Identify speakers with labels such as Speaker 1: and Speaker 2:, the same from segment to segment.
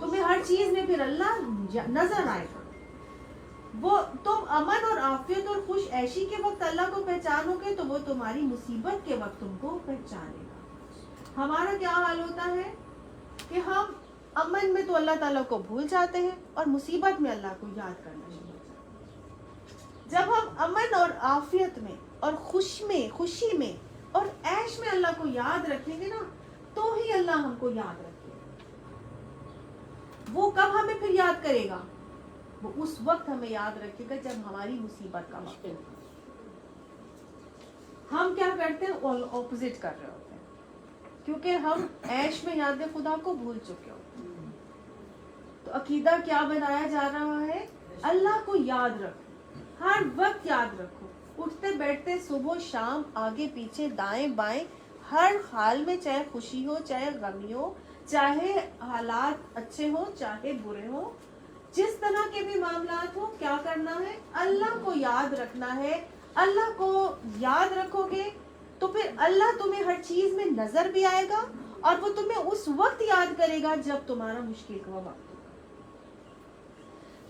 Speaker 1: تمہیں ہر چیز میں پھر اللہ نظر آئے گا. وہ تم امن اور عافیت اور خوش عیشی کے وقت اللہ کو پہچانو گے تو وہ تمہاری مصیبت کے وقت تم کو پہچانے گا. ہمارا کیا حال ہوتا ہے کہ ہم امن میں تو اللہ تعالیٰ کو بھول جاتے ہیں اور مصیبت میں اللہ کو یاد کرنا شروع کرتے ہیں. جب ہم امن اور عافیت میں اور خوشی میں اور عیش میں اللہ کو یاد رکھیں گے نا تو ہی اللہ ہم کو یاد رکھے گا. وہ کب ہمیں پھر یاد کرے گا؟ وہ اس وقت ہمیں یاد رکھے گا جب ہماری مصیبت کا وقت ہے. ہم کیا کرتے ہیں؟ اپوزٹ کر رہے ہوتے ہیں کیونکہ ہم عیش میں یاد خدا کو بھول چکے ہوتے ہیں. تو عقیدہ کیا بنایا جا رہا ہے؟ اللہ کو یاد رکھو، ہر وقت یاد رکھو، اٹھتے بیٹھتے صبح شام آگے پیچھے دائیں بائیں ہر حال میں، چاہے خوشی ہو چاہے غمی ہو، چاہے حالات اچھے ہو چاہے برے ہو، جس طرح کے بھی معاملات ہو، کیا کرنا ہے؟ اللہ کو یاد رکھنا ہے. اللہ کو یاد رکھو گے تو پھر اللہ تمہیں ہر چیز میں نظر بھی آئے گا اور وہ تمہیں اس وقت یاد کرے گا جب تمہارا مشکل کا وقت ہوگا.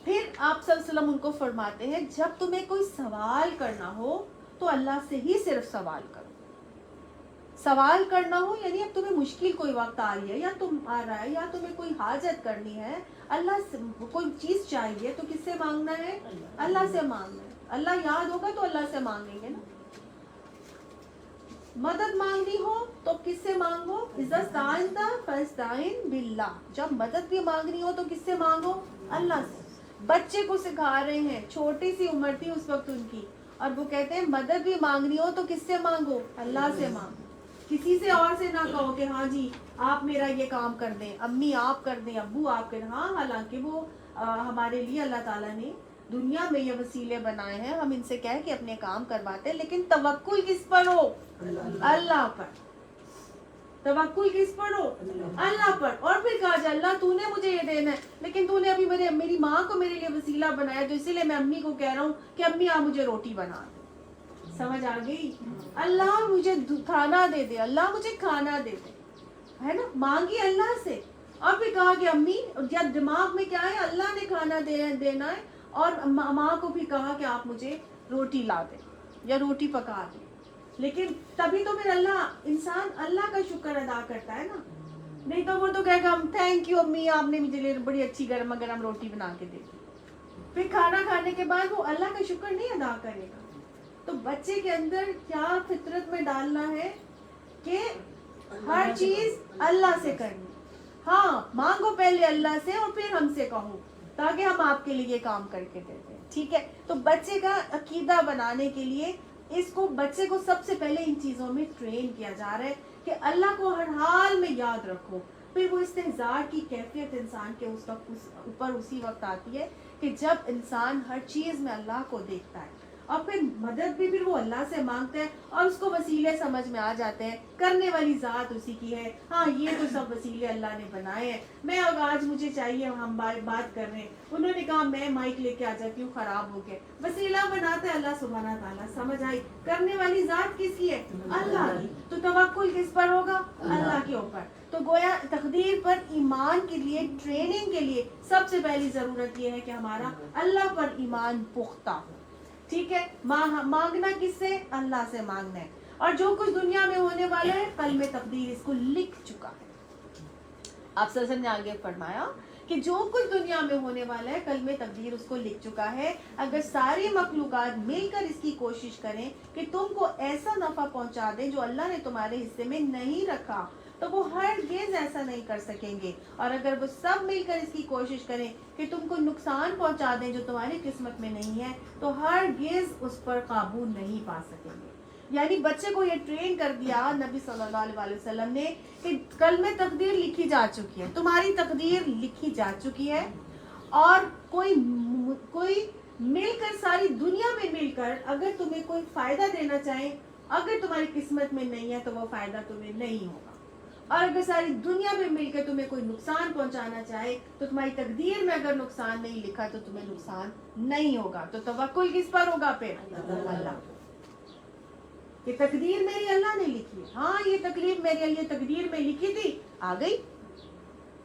Speaker 1: پھر آپ صلی اللہ علیہ وسلم ان کو فرماتے ہیں جب تمہیں کوئی سوال کرنا ہو تو اللہ سے ہی صرف سوال کرو. سوال کرنا ہو یعنی اب تمہیں مشکل کوئی وقت آ رہی ہے یا تم آ رہا ہے یا تمہیں کوئی حاجت کرنی ہے، اللہ سے کوئی چیز چاہیے تو کس سے مانگنا ہے؟ اللہ سے مانگنا ہے. اللہ یاد ہوگا تو اللہ سے مانگیں گے نا. مدد مانگنی ہو تو کس سے مانگو؟ اذا استعنت فاستعن باللہ. جب مدد بھی مانگنی ہو تو کس سے مانگو؟ اللہ سے. بچے کو سکھا رہے ہیں، چھوٹی سی عمر تھی اس وقت ان کی، اور وہ کہتے ہیں مدد بھی مانگنی ہو تو کس سے مانگو؟ اللہ سے مانگو. کسی سے اور سے نہ کہو کہ ہاں جی آپ میرا یہ کام کر دیں، امی آپ کر دیں، ابو آپ کر دیں. ہاں حالانکہ وہ ہمارے لیے اللہ تعالیٰ نے دنیا میں یہ وسیلے بنائے ہیں، ہم ان سے کہہ کے اپنے کام کرواتے ہیں، لیکن توکل کس پر ہو؟ اللہ پر. توکل کس پر ہو؟ اللہ پر. اور پھر کہا جائے اللہ تو نے مجھے یہ دینا ہے لیکن تو نے ابھی میری ماں کو میرے لیے وسیلہ بنایا تو اسی لیے میں امی کو کہہ رہا ہوں کہ امی آپ مجھے روٹی بنا دے. سمجھ آ گئی؟ اللہ مجھے کھانا دے دے، اللہ مجھے کھانا دے دے، ہے نا. مانگی اللہ سے اور پھر کہا کہ امی، یا دماغ میں کیا ہے؟ اللہ نے کھانا دینا ہے، اور ماں کو بھی کہا کہ آپ مجھے روٹی لا دیں یا روٹی پکا دیں. لیکن تبھی تو پھر انسان اللہ کا شکر ادا کرتا ہے نا. نہیں تو وہ تو کہے گا تھینک یو امی آپ نے مجھے لیے بڑی اچھی گرم گرم روٹی بنا کے دے دی. پھر کھانا کھانے کے بعد وہ اللہ کا شکر نہیں ادا کرے گا. تو بچے کے اندر کیا فطرت میں ڈالنا ہے کہ ہر چیز اللہ سے کرنی. ہاں مانگو پہلے اللہ سے اور پھر ہم سے کہو تاکہ ہم آپ کے لیے کام کر کے دیتے ہیں. ٹھیک ہے. تو بچے کا عقیدہ بنانے کے لیے بچے کو سب سے پہلے ان چیزوں میں ٹرین کیا جا رہا ہے کہ اللہ کو ہر حال میں یاد رکھو. پھر وہ استحضار کی کیفیت انسان کے اس اوپر اسی وقت آتی ہے کہ جب انسان ہر چیز میں اللہ کو دیکھتا ہے اور پھر مدد بھی پھر وہ اللہ سے مانگتا ہے اور اس کو وسیلے سمجھ میں آ جاتے ہیں. کرنے والی ذات اسی کی ہے. ہاں یہ تو سب وسیلے اللہ نے بنائے ہیں. میں آج مجھے چاہیے ہم بات کر رہے ہیں، انہوں نے کہا میں مائک لے کے آ جاتی ہوں، خراب ہو گیا. وسیلہ بناتا ہے اللہ سبحانہ تعالیٰ. سمجھ آئی؟ کرنے والی ذات کس کی ہے؟ اللہ کی. تو توکل کس پر ہوگا؟ اللہ کے اوپر. تو گویا تقدیر پر ایمان کے لیے ٹریننگ کے لیے سب سے پہلی ضرورت یہ ہے کہ ہمارا اللہ پر ایمان پختہ ہو. ٹھیک ہے. مانگنا کس سے؟ اللہ سے مانگنا ہے. اور جو کچھ دنیا میں ہونے والا ہے قلم تقدیر اس کو لکھ چکا ہے. آپ صلی اللہ علیہ وسلم نے آگے فرمایا کہ جو کچھ دنیا میں ہونے والا ہے قلم تقدیر اس کو لکھ چکا ہے. اگر ساری مخلوقات مل کر اس کی کوشش کریں کہ تم کو ایسا نفع پہنچا دیں جو اللہ نے تمہارے حصے میں نہیں رکھا تو وہ ہرگز ایسا نہیں کر سکیں گے. اور اگر وہ سب مل کر اس کی کوشش کریں کہ تم کو نقصان پہنچا دیں جو تمہاری قسمت میں نہیں ہے تو ہرگز اس پر قابو نہیں پا سکیں گے. یعنی بچے کو یہ ٹرین کر دیا نبی صلی اللہ علیہ وسلم نے کہ کلمہ تقدیر لکھی جا چکی ہے، تمہاری تقدیر لکھی جا چکی ہے. اور کوئی مل کر ساری دنیا میں مل کر اگر تمہیں کوئی فائدہ دینا چاہے، اگر تمہاری قسمت میں نہیں ہے تو وہ فائدہ تمہیں نہیں ہوگا. اور اگر ساری دنیا میں مل کے تمہیں کوئی نقصان پہنچانا چاہے تو تمہاری تقدیر میں اگر نقصان نہیں لکھا تو تمہیں نقصان نہیں ہوگا. تو توکل کس پر ہوگا پھر؟ اللہ. کہ تقدیر میری اللہ نے لکھی ہے. ہاں یہ تقدیر میرے لیے تقدیر میں لکھی تھی، آ گئی.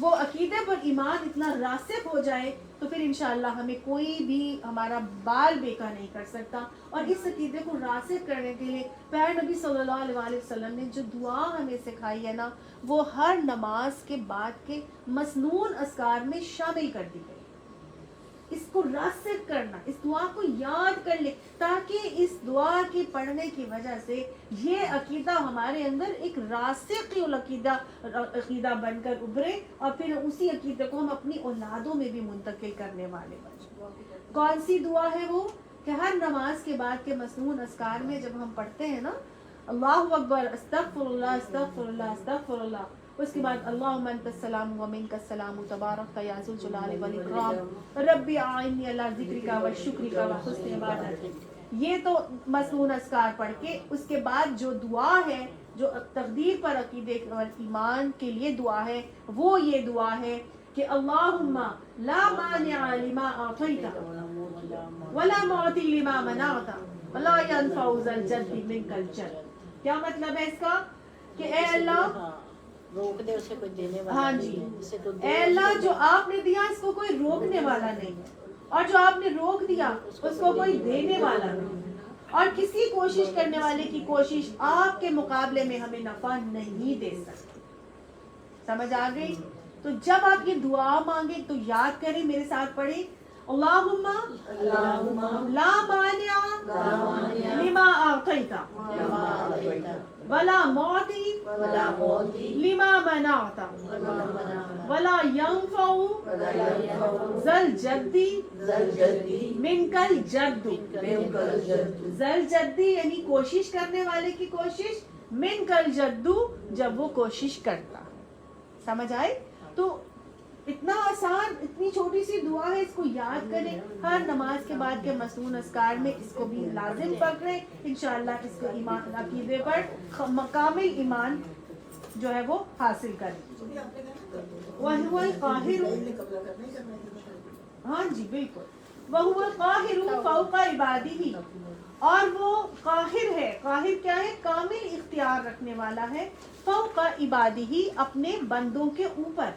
Speaker 1: وہ عقیدے پر ایمان اتنا راسخ ہو جائے تو پھر انشاءاللہ ہمیں کوئی بھی ہمارا بال بیکا نہیں کر سکتا. اور اس عقیدے کو راسخ کرنے کے لیے پیارے نبی صلی اللہ علیہ وسلم نے جو دعا ہمیں سکھائی ہے نا وہ ہر نماز کے بعد کے مسنون اذکار میں شامل کر دی گئی. اس کو راسخ کرنا, اس دعا کو یاد کر لے تاکہ اس دعا کے پڑھنے کی وجہ سے یہ عقیدہ ہمارے اندر ایک راسخ عقیدہ بن کر ابھرے اور پھر اسی عقیدے کو ہم اپنی اولادوں میں بھی منتقل کرنے والے بن جائیں. کون سی دعا ہے وہ کہ ہر نماز کے بعد کے مسنون اذکار میں جب ہم پڑھتے ہیں نا اللہ اکبر استغفر اللہ استغفر اللہ استغفر اللہ, اس کے بعد اللہم انت السلام و منک السلام تبارک یا ذو الجلال والاکرام ربی اعنی علی ذکرک و شکرک و حسن عبادتک. یہ تو مسنون اذکار پڑھ کے اس کے بعد جو دعا ہے جو تقدیر پر عقیدے اور ایمان کے لیے دعا ہے وہ یہ دعا ہے کہ اللہم لا مانع لما اعطیت ولا معطی لما منعت ولا ينفع ذا الجد منک الجد. کیا مطلب ہے اس کا کہ اے اللہ
Speaker 2: روک دے اسے کوئی دینے والا
Speaker 1: ہاں
Speaker 2: نہیں
Speaker 1: جی
Speaker 2: ہے. جسے تو
Speaker 1: اے اللہ جو آپ نے دیا اس کو کوئی روکنے والا نہیں ہے اور جو آپ نے روک دیا اس کو کوئی دینے والا نہیں ہے اور کسی کوشش کرنے والے کی کوشش آپ کے مقابلے میں ہمیں نفع نہیں دے سکتی. سمجھ آ گئی؟ تو جب آپ یہ دعا مانگیں تو یاد کریں, میرے ساتھ پڑھیں اللہم لا مانع لما اعطیت ولا معطی لما منعت ولا ينفع ذا الجد منک الجد. ذا الجد یعنی کوشش کرنے والے کی کوشش, منک الجد جب وہ کوشش کرتا. سمجھ آئے؟ تو اتنا آسان, اتنی چھوٹی سی دعا ہے, اس کو یاد کریں ہر نماز کے بعد کے مسنون اذکار میں, اس کو بھی لازم پکڑیں انشاءاللہ اس کو ایمان عقیدے پر مکمل ایمان جو ہے وہ حاصل کریں. وَهُوَ الْقَاهِرُ, ہاں جی بالکل, وَهُوَ الْقَاهِرُ فَوْقَ عِبَادِهِ, اور وہ قاہر ہے. قاہر کیا ہے؟ کامل اختیار رکھنے والا ہے. فوق عبادہ, اپنے بندوں کے اوپر,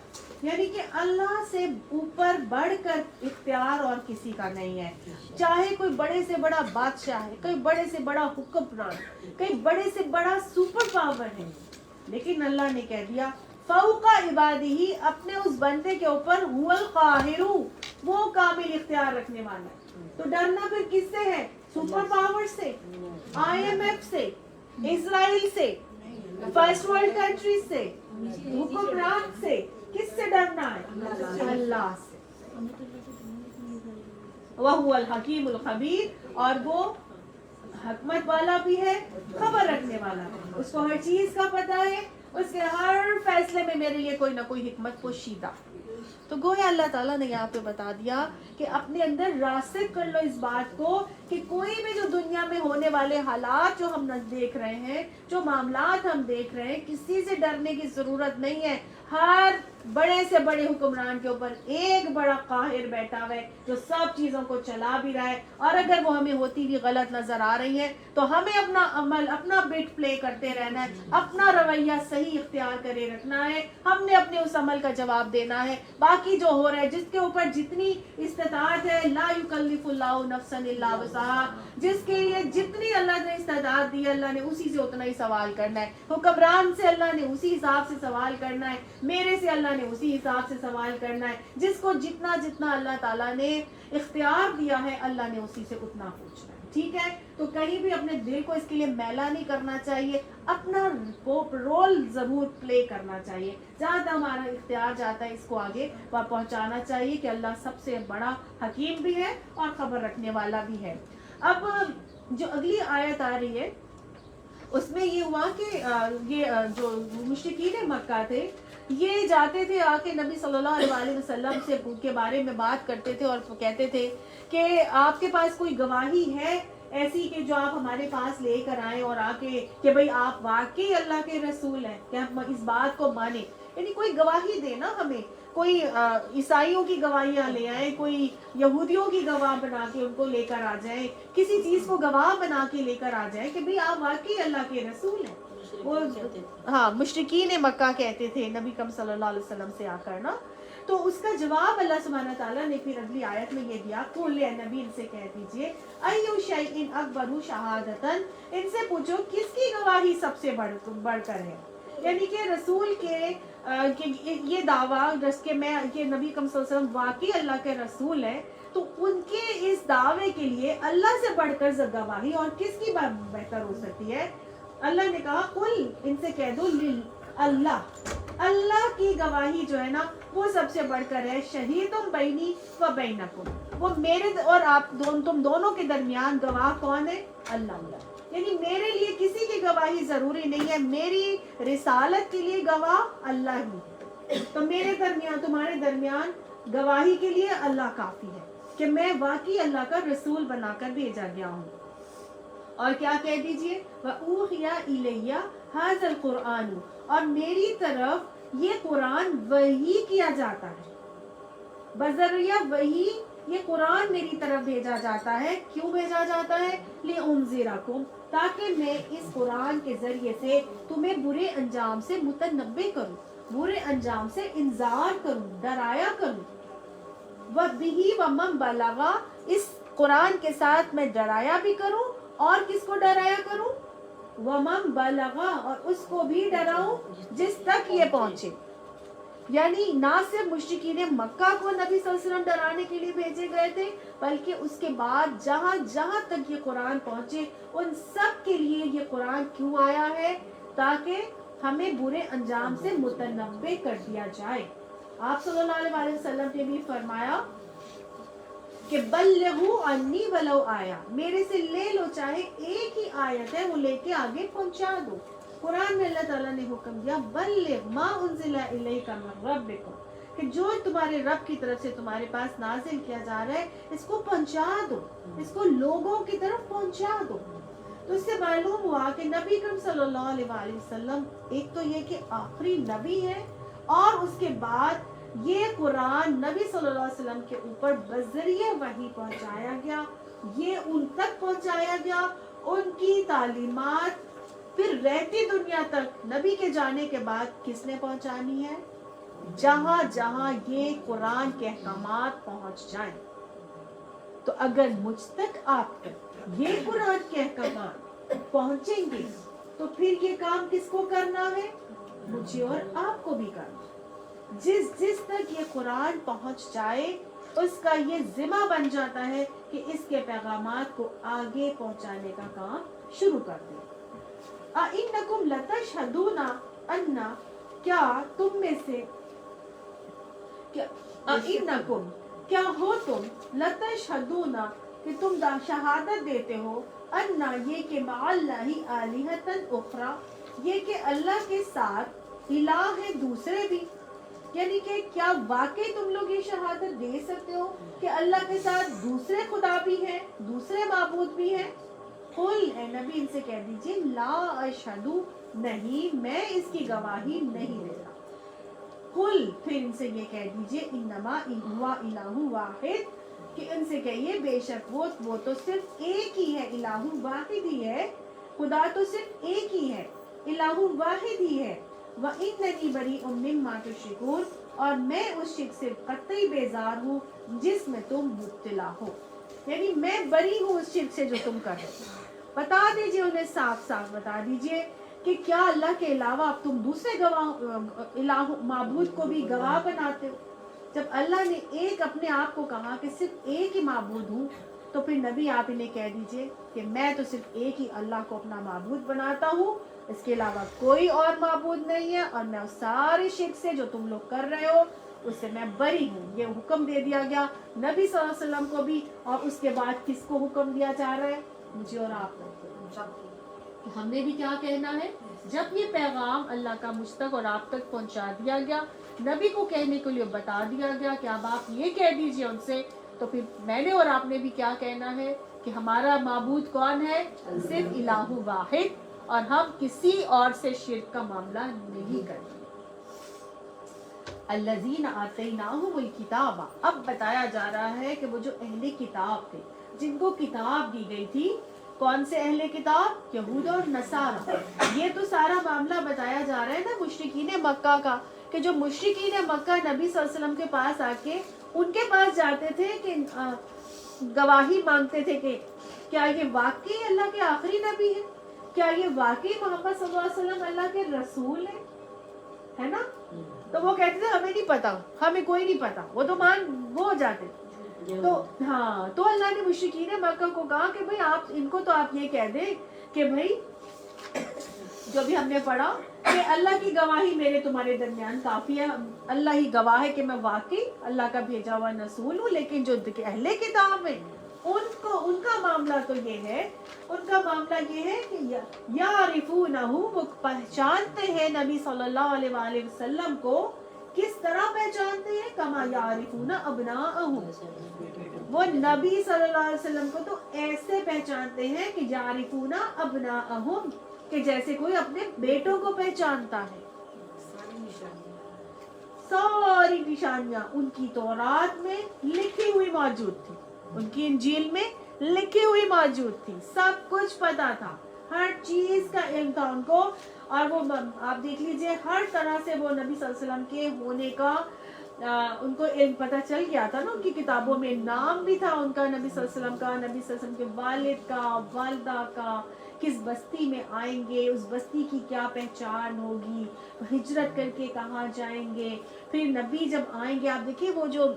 Speaker 1: یعنی کہ اللہ سے اوپر بڑھ کر اختیار اور کسی کا نہیں ہے. چاہے کوئی بڑے سے بڑا بادشاہ ہے, کوئی بڑے سے بڑا حکمران, کوئی بڑے سے بڑا سپر پاور ہے, لیکن اللہ نے کہہ دیا فوق عبادہ, اپنے اس بندے کے اوپر هو القاہر, وہ کامل اختیار رکھنے والا ہے. تو ڈرنا پھر کس سے ہے؟ سپر پاور سے, IMF سے, اسرائیل سے, فرسٹ ورلڈ کنٹریز سے, حکمران سے. کس سے ڈرنا ہے؟ اللہ سے. وَهُوَ الْحَكِيمُ الْخَبِيرُ, اور وہ حکمت والا بھی ہے, خبر رکھنے والا ہے. اس کو ہر چیز کا پتہ ہے, اس کے ہر فیصلے میں میرے لیے کوئی نہ کوئی حکمت پوشیدہ. تو گویا اللہ تعالیٰ نے یہاں پہ بتا دیا کہ اپنے اندر راسخ کر لو اس بات کو کہ کوئی بھی جو دنیا میں ہونے والے حالات جو ہم دیکھ رہے ہیں, جو معاملات ہم دیکھ رہے ہیں, کسی سے ڈرنے کی ضرورت نہیں ہے. ہر بڑے سے بڑے حکمران کے اوپر ایک بڑا قاہر بیٹھا ہوا ہے جو سب چیزوں کو چلا بھی رہا ہے, اور اگر وہ ہمیں ہوتی بھی غلط نظر آ رہی ہے تو ہمیں اپنا عمل, اپنا بٹ پلے کرتے رہنا ہے, اپنا رویہ صحیح اختیار کرے رکھنا ہے. ہم نے اپنے اس عمل کا جواب دینا ہے. باقی جو ہو رہا ہے, جس کے اوپر جتنی استطاعت ہے, لا یکلف اللہ نفسا الا وسعہا, جس کے لیے جتنی اللہ نے استطاعت دی اللہ نے اسی سے اتنا ہی سوال کرنا ہے. حکمران سے اللہ نے اسی حساب سے سوال کرنا ہے, میرے سے اللہ نے اسی حساب سے سوال کرنا ہے. جس کو جتنا جتنا اللہ تعالیٰ نے اختیار دیا ہے اللہ نے اسی سے اتنا پوچھنا ہے. ٹھیک ہے؟ تو کہیں بھی اپنے دل کو اس کے لیے میلا نہیں کرنا چاہیے, اپنا رول ضرور پلے کرنا چاہیے. جہاں تک ہمارا اختیار جاتا ہے اس کو آگے پہنچانا چاہیے کہ اللہ سب سے بڑا حکیم بھی ہے اور خبر رکھنے والا بھی ہے. اب جو اگلی آیت آ رہی ہے اس میں یہ ہوا کہ یہ جو مشرکین مکہ تھے یہ جاتے تھے آ کے نبی صلی اللہ علیہ وسلم سے کے بارے میں بات کرتے تھے اور کہتے تھے کہ آپ کے پاس کوئی گواہی ہے ایسی کہ جو آپ ہمارے پاس لے کر آئیں اور آ کے کہ بھئی آپ واقعی اللہ کے رسول ہیں, کہ ہم اس بات کو مانیں. یعنی کوئی گواہی دے نا ہمیں, کوئی عیسائیوں کی گواہیاں لے آئیں, کوئی یہودیوں کی گواہ بنا کے ان کو لے کر آ جائیں, کسی چیز کو گواہ بنا کے لے کر آ جائیں کہ بھئی آپ واقعی اللہ کے رسول ہیں. وہ
Speaker 2: کہتے تھے۔
Speaker 1: ہاں مشرکین مکہ کہتے تھے نبی کریم صلی اللہ علیہ وسلم سے آ کر نا، تو اس کا جواب اللہ سبحانہ تعالیٰ نے پھر اگلی آیت میں یہ دیا، قل اے نبی ان سے کہہ دیجئے ایو شیء اکبر شہادتاً، ان سے پوچھو کس کی گواہی سب سے بڑھ کر ہے، یعنی کہ رسول کے کہ یہ دعویٰ جس کہ میں یہ نبی کریم صلی اللہ علیہ وسلم واقعی اللہ کے رسول ہیں، تو ان کے اس دعوے کے لیے اللہ سے بڑھ کر گواہی اور کس کی بہتر ہو سکتی ہے؟ اللہ نے کہا قل ان سے کہہ دو اللہ کی گواہی جو ہے نا وہ سب سے بڑھ کر ہے، شہیدم بینی و بینکم، وہ میرے اور آپ تم دونوں کے درمیان گواہ کون ہے؟ اللہ۔ یعنی میرے لیے کسی کی گواہی ضروری نہیں ہے، میری رسالت کے لیے گواہ اللہ ہی، تو میرے درمیان تمہارے درمیان گواہی کے لیے اللہ کافی ہے کہ میں واقعی اللہ کا رسول بنا کر بھیجا گیا ہوں۔ اور کیا کہہ دیجئے وَأُوحِيَ إِلَيَّ هَذَا الْقُرْآنُ، اور میری طرف یہ قرآن وحی کیا جاتا ہے، بذریعہ وحی یہ قرآن میری طرف بھیجا جاتا ہے۔ کیوں بھیجا جاتا ہے؟ لِأُنذِرَكُمْ، تاکہ میں اس قرآن کے ذریعے سے تمہیں برے انجام سے متنبع کروں، برے انجام سے انذار کروں، ڈرایا کروں۔ وَبِهِ وَمَنْ بَلَغَ، اس قرآن کے ساتھ میں ڈرایا بھی کروں، اور کس کو ڈرایا کروں؟ وَمَنْ بَلَغَ، اور اس کو بھی ڈراؤں جس تک یہ پہنچے۔ یعنی نہ صرف مشرکین مکہ کو نبی صلی اللہ علیہ وسلم ڈرانے کے لیے بھیجے گئے تھے، بلکہ اس کے بعد جہاں جہاں تک یہ قرآن پہنچے ان سب کے لیے یہ قرآن کیوں آیا ہے؟ تاکہ ہمیں برے انجام سے متنبع کر دیا جائے۔ آپ صلی اللہ علیہ وسلم نے بھی فرمایا کہ بلغوا عنی ولو آیا، میرے سے لے لو چاہے ایک ہی آیت ہے وہ لے کے آگے پہنچا دو۔ قرآن میں اللہ تعالیٰ نے حکم دیا بلغ ما انزل الیک من ربک، کہ جو تمہارے رب کی طرف سے تمہارے پاس نازل کیا جا رہا ہے اس کو پہنچا دو، اس کو لوگوں کی طرف پہنچا دو۔ تو اس سے معلوم ہوا کہ نبی کریم صلی اللہ علیہ وسلم ایک تو یہ کہ آخری نبی ہے، اور اس کے بعد یہ قرآن نبی صلی اللہ علیہ وسلم کے اوپر بذریعہ وحی پہنچایا گیا، یہ ان تک پہنچایا گیا، ان کی تعلیمات پھر رہتی دنیا تک نبی کے جانے کے بعد کس نے پہنچانی ہے؟ جہاں جہاں یہ قرآن کے احکامات پہنچ جائیں۔ تو اگر مجھ تک آپ تک یہ قرآن کے احکامات پہنچیں گے تو پھر یہ کام کس کو کرنا ہے؟ مجھے اور آپ کو بھی کرنا۔ جس تک یہ قرآن پہنچ جائے اس کا یہ ذمہ بن جاتا ہے کہ اس کے پیغامات کو آگے پہنچانے کا کام شروع کر دیں۔ اِنَّكُمْ لَتَشْهَدُونَ أَنَّ، کیا تم میں سے اِنَّكُمْ کیا ہو تم لَتَشْهَدُونَ کہ تم شہادت دیتے ہو، اَنَّ یہ کہ مَعَ اللَّهِ آلِهَةً أُخْرَى، یہ کہ اللہ کے ساتھ الہ ہے دوسرے بھی، یعنی کہ کیا واقعی تم لوگ یہ شہادت دے سکتے ہو کہ اللہ کے ساتھ دوسرے خدا بھی ہیں، دوسرے معبود بھی ہیں؟ قل اے نبی ان سے کہہ دیجئے لا اشہد، نہیں میں اس کی گواہی نہیں دیتا۔ قل پھر ان سے یہ کہہ دیجئے انما ہوا الہ واحد، کہ ان سے کہیے بے شک وہ تو صرف ایک ہی ہے، الہ واحد ہی ہے، خدا تو صرف ایک ہی ہے، الہ واحد ہی ہے۔ وَإِنَّنِي بَرِيءٌ مِّمَّا تُشْرِكُونَ، اور میں اس شرک سے قطعی بیزار ہوں جس میں تم مبتلا ہو، یعنی میں بری ہوں اس شرک سے جو تم کر رہے ہو۔ بتا دیجئے انہیں صاف صاف بتا دیجئے کہ کیا اللہ کے علاوہ اب تم دوسرے الہ معبود کو بھی گواہ بناتے ہو؟ جب اللہ نے ایک اپنے آپ کو کہا کہ صرف ایک ہی معبود ہوں، تو پھر نبی آپ انہیں کہہ دیجئے کہ میں تو صرف ایک ہی اللہ کو اپنا معبود بناتا ہوں، اس کے علاوہ کوئی اور معبود نہیں ہے، اور میں اس سارے شرک سے جو تم لوگ کر رہے ہو اس سے میں بری ہوں۔ یہ حکم دے دیا گیا نبی صلی اللہ علیہ وسلم کو بھی، اور اس کے بعد کس کو حکم دیا جا رہا ہے؟ مجھے اور آپ کو۔ ہم نے بھی کیا کہنا ہے؟ جب یہ پیغام اللہ کا مجھ تک اور آپ تک پہنچا دیا گیا، نبی کو کہنے کے لیے بتا دیا گیا کہ اب آپ یہ کہہ دیجئے ان سے، تو پھر میں نے اور آپ نے بھی کیا کہنا ہے کہ ہمارا معبود کون ہے؟ صرف الہ واحد، اور ہم کسی اور سے شرک کا معاملہ نہیں کرتے۔ الذین آتیناہم الکتاب، اب بتایا جا رہا ہے کہ وہ جو اہل کتاب تھے، جن کو کتاب دی گئی تھی، کون سے اہل کتاب؟ یہود اور نصارہ. یہ تو سارا معاملہ بتایا جا رہا ہے نا مشرکین مکہ کا، کہ جو مشرکین مکہ نبی صلی اللہ علیہ وسلم کے پاس آ کے ان کے پاس جاتے تھے کہ گواہی مانگتے تھے کہ کیا یہ واقعی اللہ کے آخری نبی ہے، کیا یہ واقعی محمد صلی اللہ علیہ وسلم اللہ کے رسول ہے نا. تو وہ کہتے تھے ہمیں نہیں پتا، ہمیں کوئی نہیں پتا، وہ تو وہ ہو جاتے. تو ہاں، تو اللہ نے مشرکین مکہ کو کہا کہ بھئی آپ ان کو تو آپ یہ کہہ دیں کہ بھئی جو بھی ہم نے پڑھا کہ اللہ کی گواہی میرے تمہارے درمیان کافی ہے، اللہ ہی گواہ ہے کہ میں واقعی اللہ کا بھیجا ہوا رسول ہوں. لیکن جو اہل کتاب ہیں ان کا معاملہ تو یہ ہے، ان کا معاملہ یہ ہے کہ یعرفونہ، وہ پہچانتے ہیں نبی صلی اللہ علیہ وآلہ وسلم کو. کس طرح پہچانتے ہیں؟ کما یعرفون ابناءہم، وہ نبی صلی اللہ علیہ وسلم کو تو ایسے پہچانتے ہیں کہ یعرفون ابناءہم، کہ جیسے کوئی اپنے بیٹوں کو پہچانتا ہے. ساری نشانیاں ان کی تورات میں لکھی ہوئی موجود تھی، ان کی انجیل میں لکھی ہوئی موجود تھی، سب کچھ پتا تھا، ہر چیز کا علم تھا ان کو. اور وہ آپ دیکھ لیجئے ہر طرح سے وہ نبی صلی اللہ علیہ وسلم کے ہونے کا ان کو علم پتہ چل گیا تھا نا. ان کی کتابوں میں نام بھی تھا ان کا، نبی صلی اللہ علیہ وسلم کا، نبی صلی اللہ علیہ وسلم کے والد کا، والدہ کا، کس بستی میں آئیں گے، اس بستی کی کیا پہچان ہوگی، ہجرت کر کے کہاں جائیں گے، پھر نبی جب آئیں گے. آپ دیکھیے وہ جو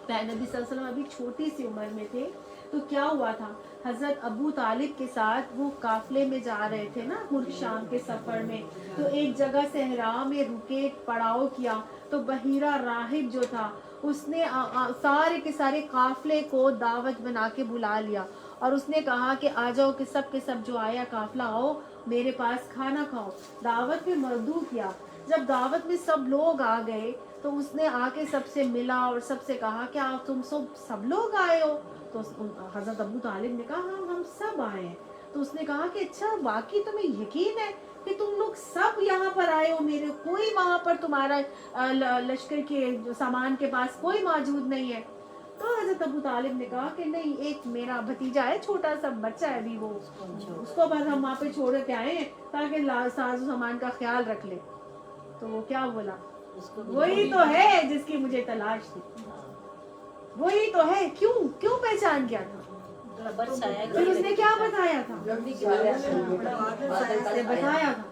Speaker 1: نبی صلی اللہ علیہ وسلم ابھی چھوٹی سی عمر میں تھے تو کیا ہوا تھا، حضرت ابو طالب کے ساتھ وہ قافلے میں جا رہے تھے نا ملک شام کے سفر میں. تو ایک جگہ صحرا میں رکے، پڑاؤ کیا، تو بحیرہ راہب جو تھا اس نے سارے کے سارے قافلے کو دعوت بنا کے بلا لیا اور اس نے کہا کہ آ جاؤ کہ سب کے سب جو آیا قافلہ آؤ میرے پاس کھانا کھاؤ. دعوت میں مدعو کیا. جب دعوت میں سب لوگ آ گئے تو اس نے آ کے سب سے ملا اور سب سے کہا کہ آپ تم سب لوگ آئے ہو؟ تو حضرت ابو طالب نے کہا ہاں ہم سب آئے ہیں. تو اس نے کہا کہ اچھا واقعی تمہیں یقین ہے کہ تم لوگ سب یہاں پر آئے ہو؟ میرے کوئی وہاں پر تمہارا لشکر کے سامان کے پاس کوئی موجود نہیں ہے؟ تو حضرت ابو طالب نے کہا کہ نہیں، ایک میرا بھتیجا ہے، چھوٹا سا بچہ ہے ابھی، وہ اس کو بس ہم وہاں پہ چھوڑ کے آئے ہیں تاکہ ساز و سامان کا خیال رکھ لے. تو وہ کیا بولا، وہی تو ہے جس کی مجھے تلاش تھی، وہی تو ہے. کیوں پہچان گیا تھا؟ پھر اس نے کیا بتایا تھا؟ بتایا تھا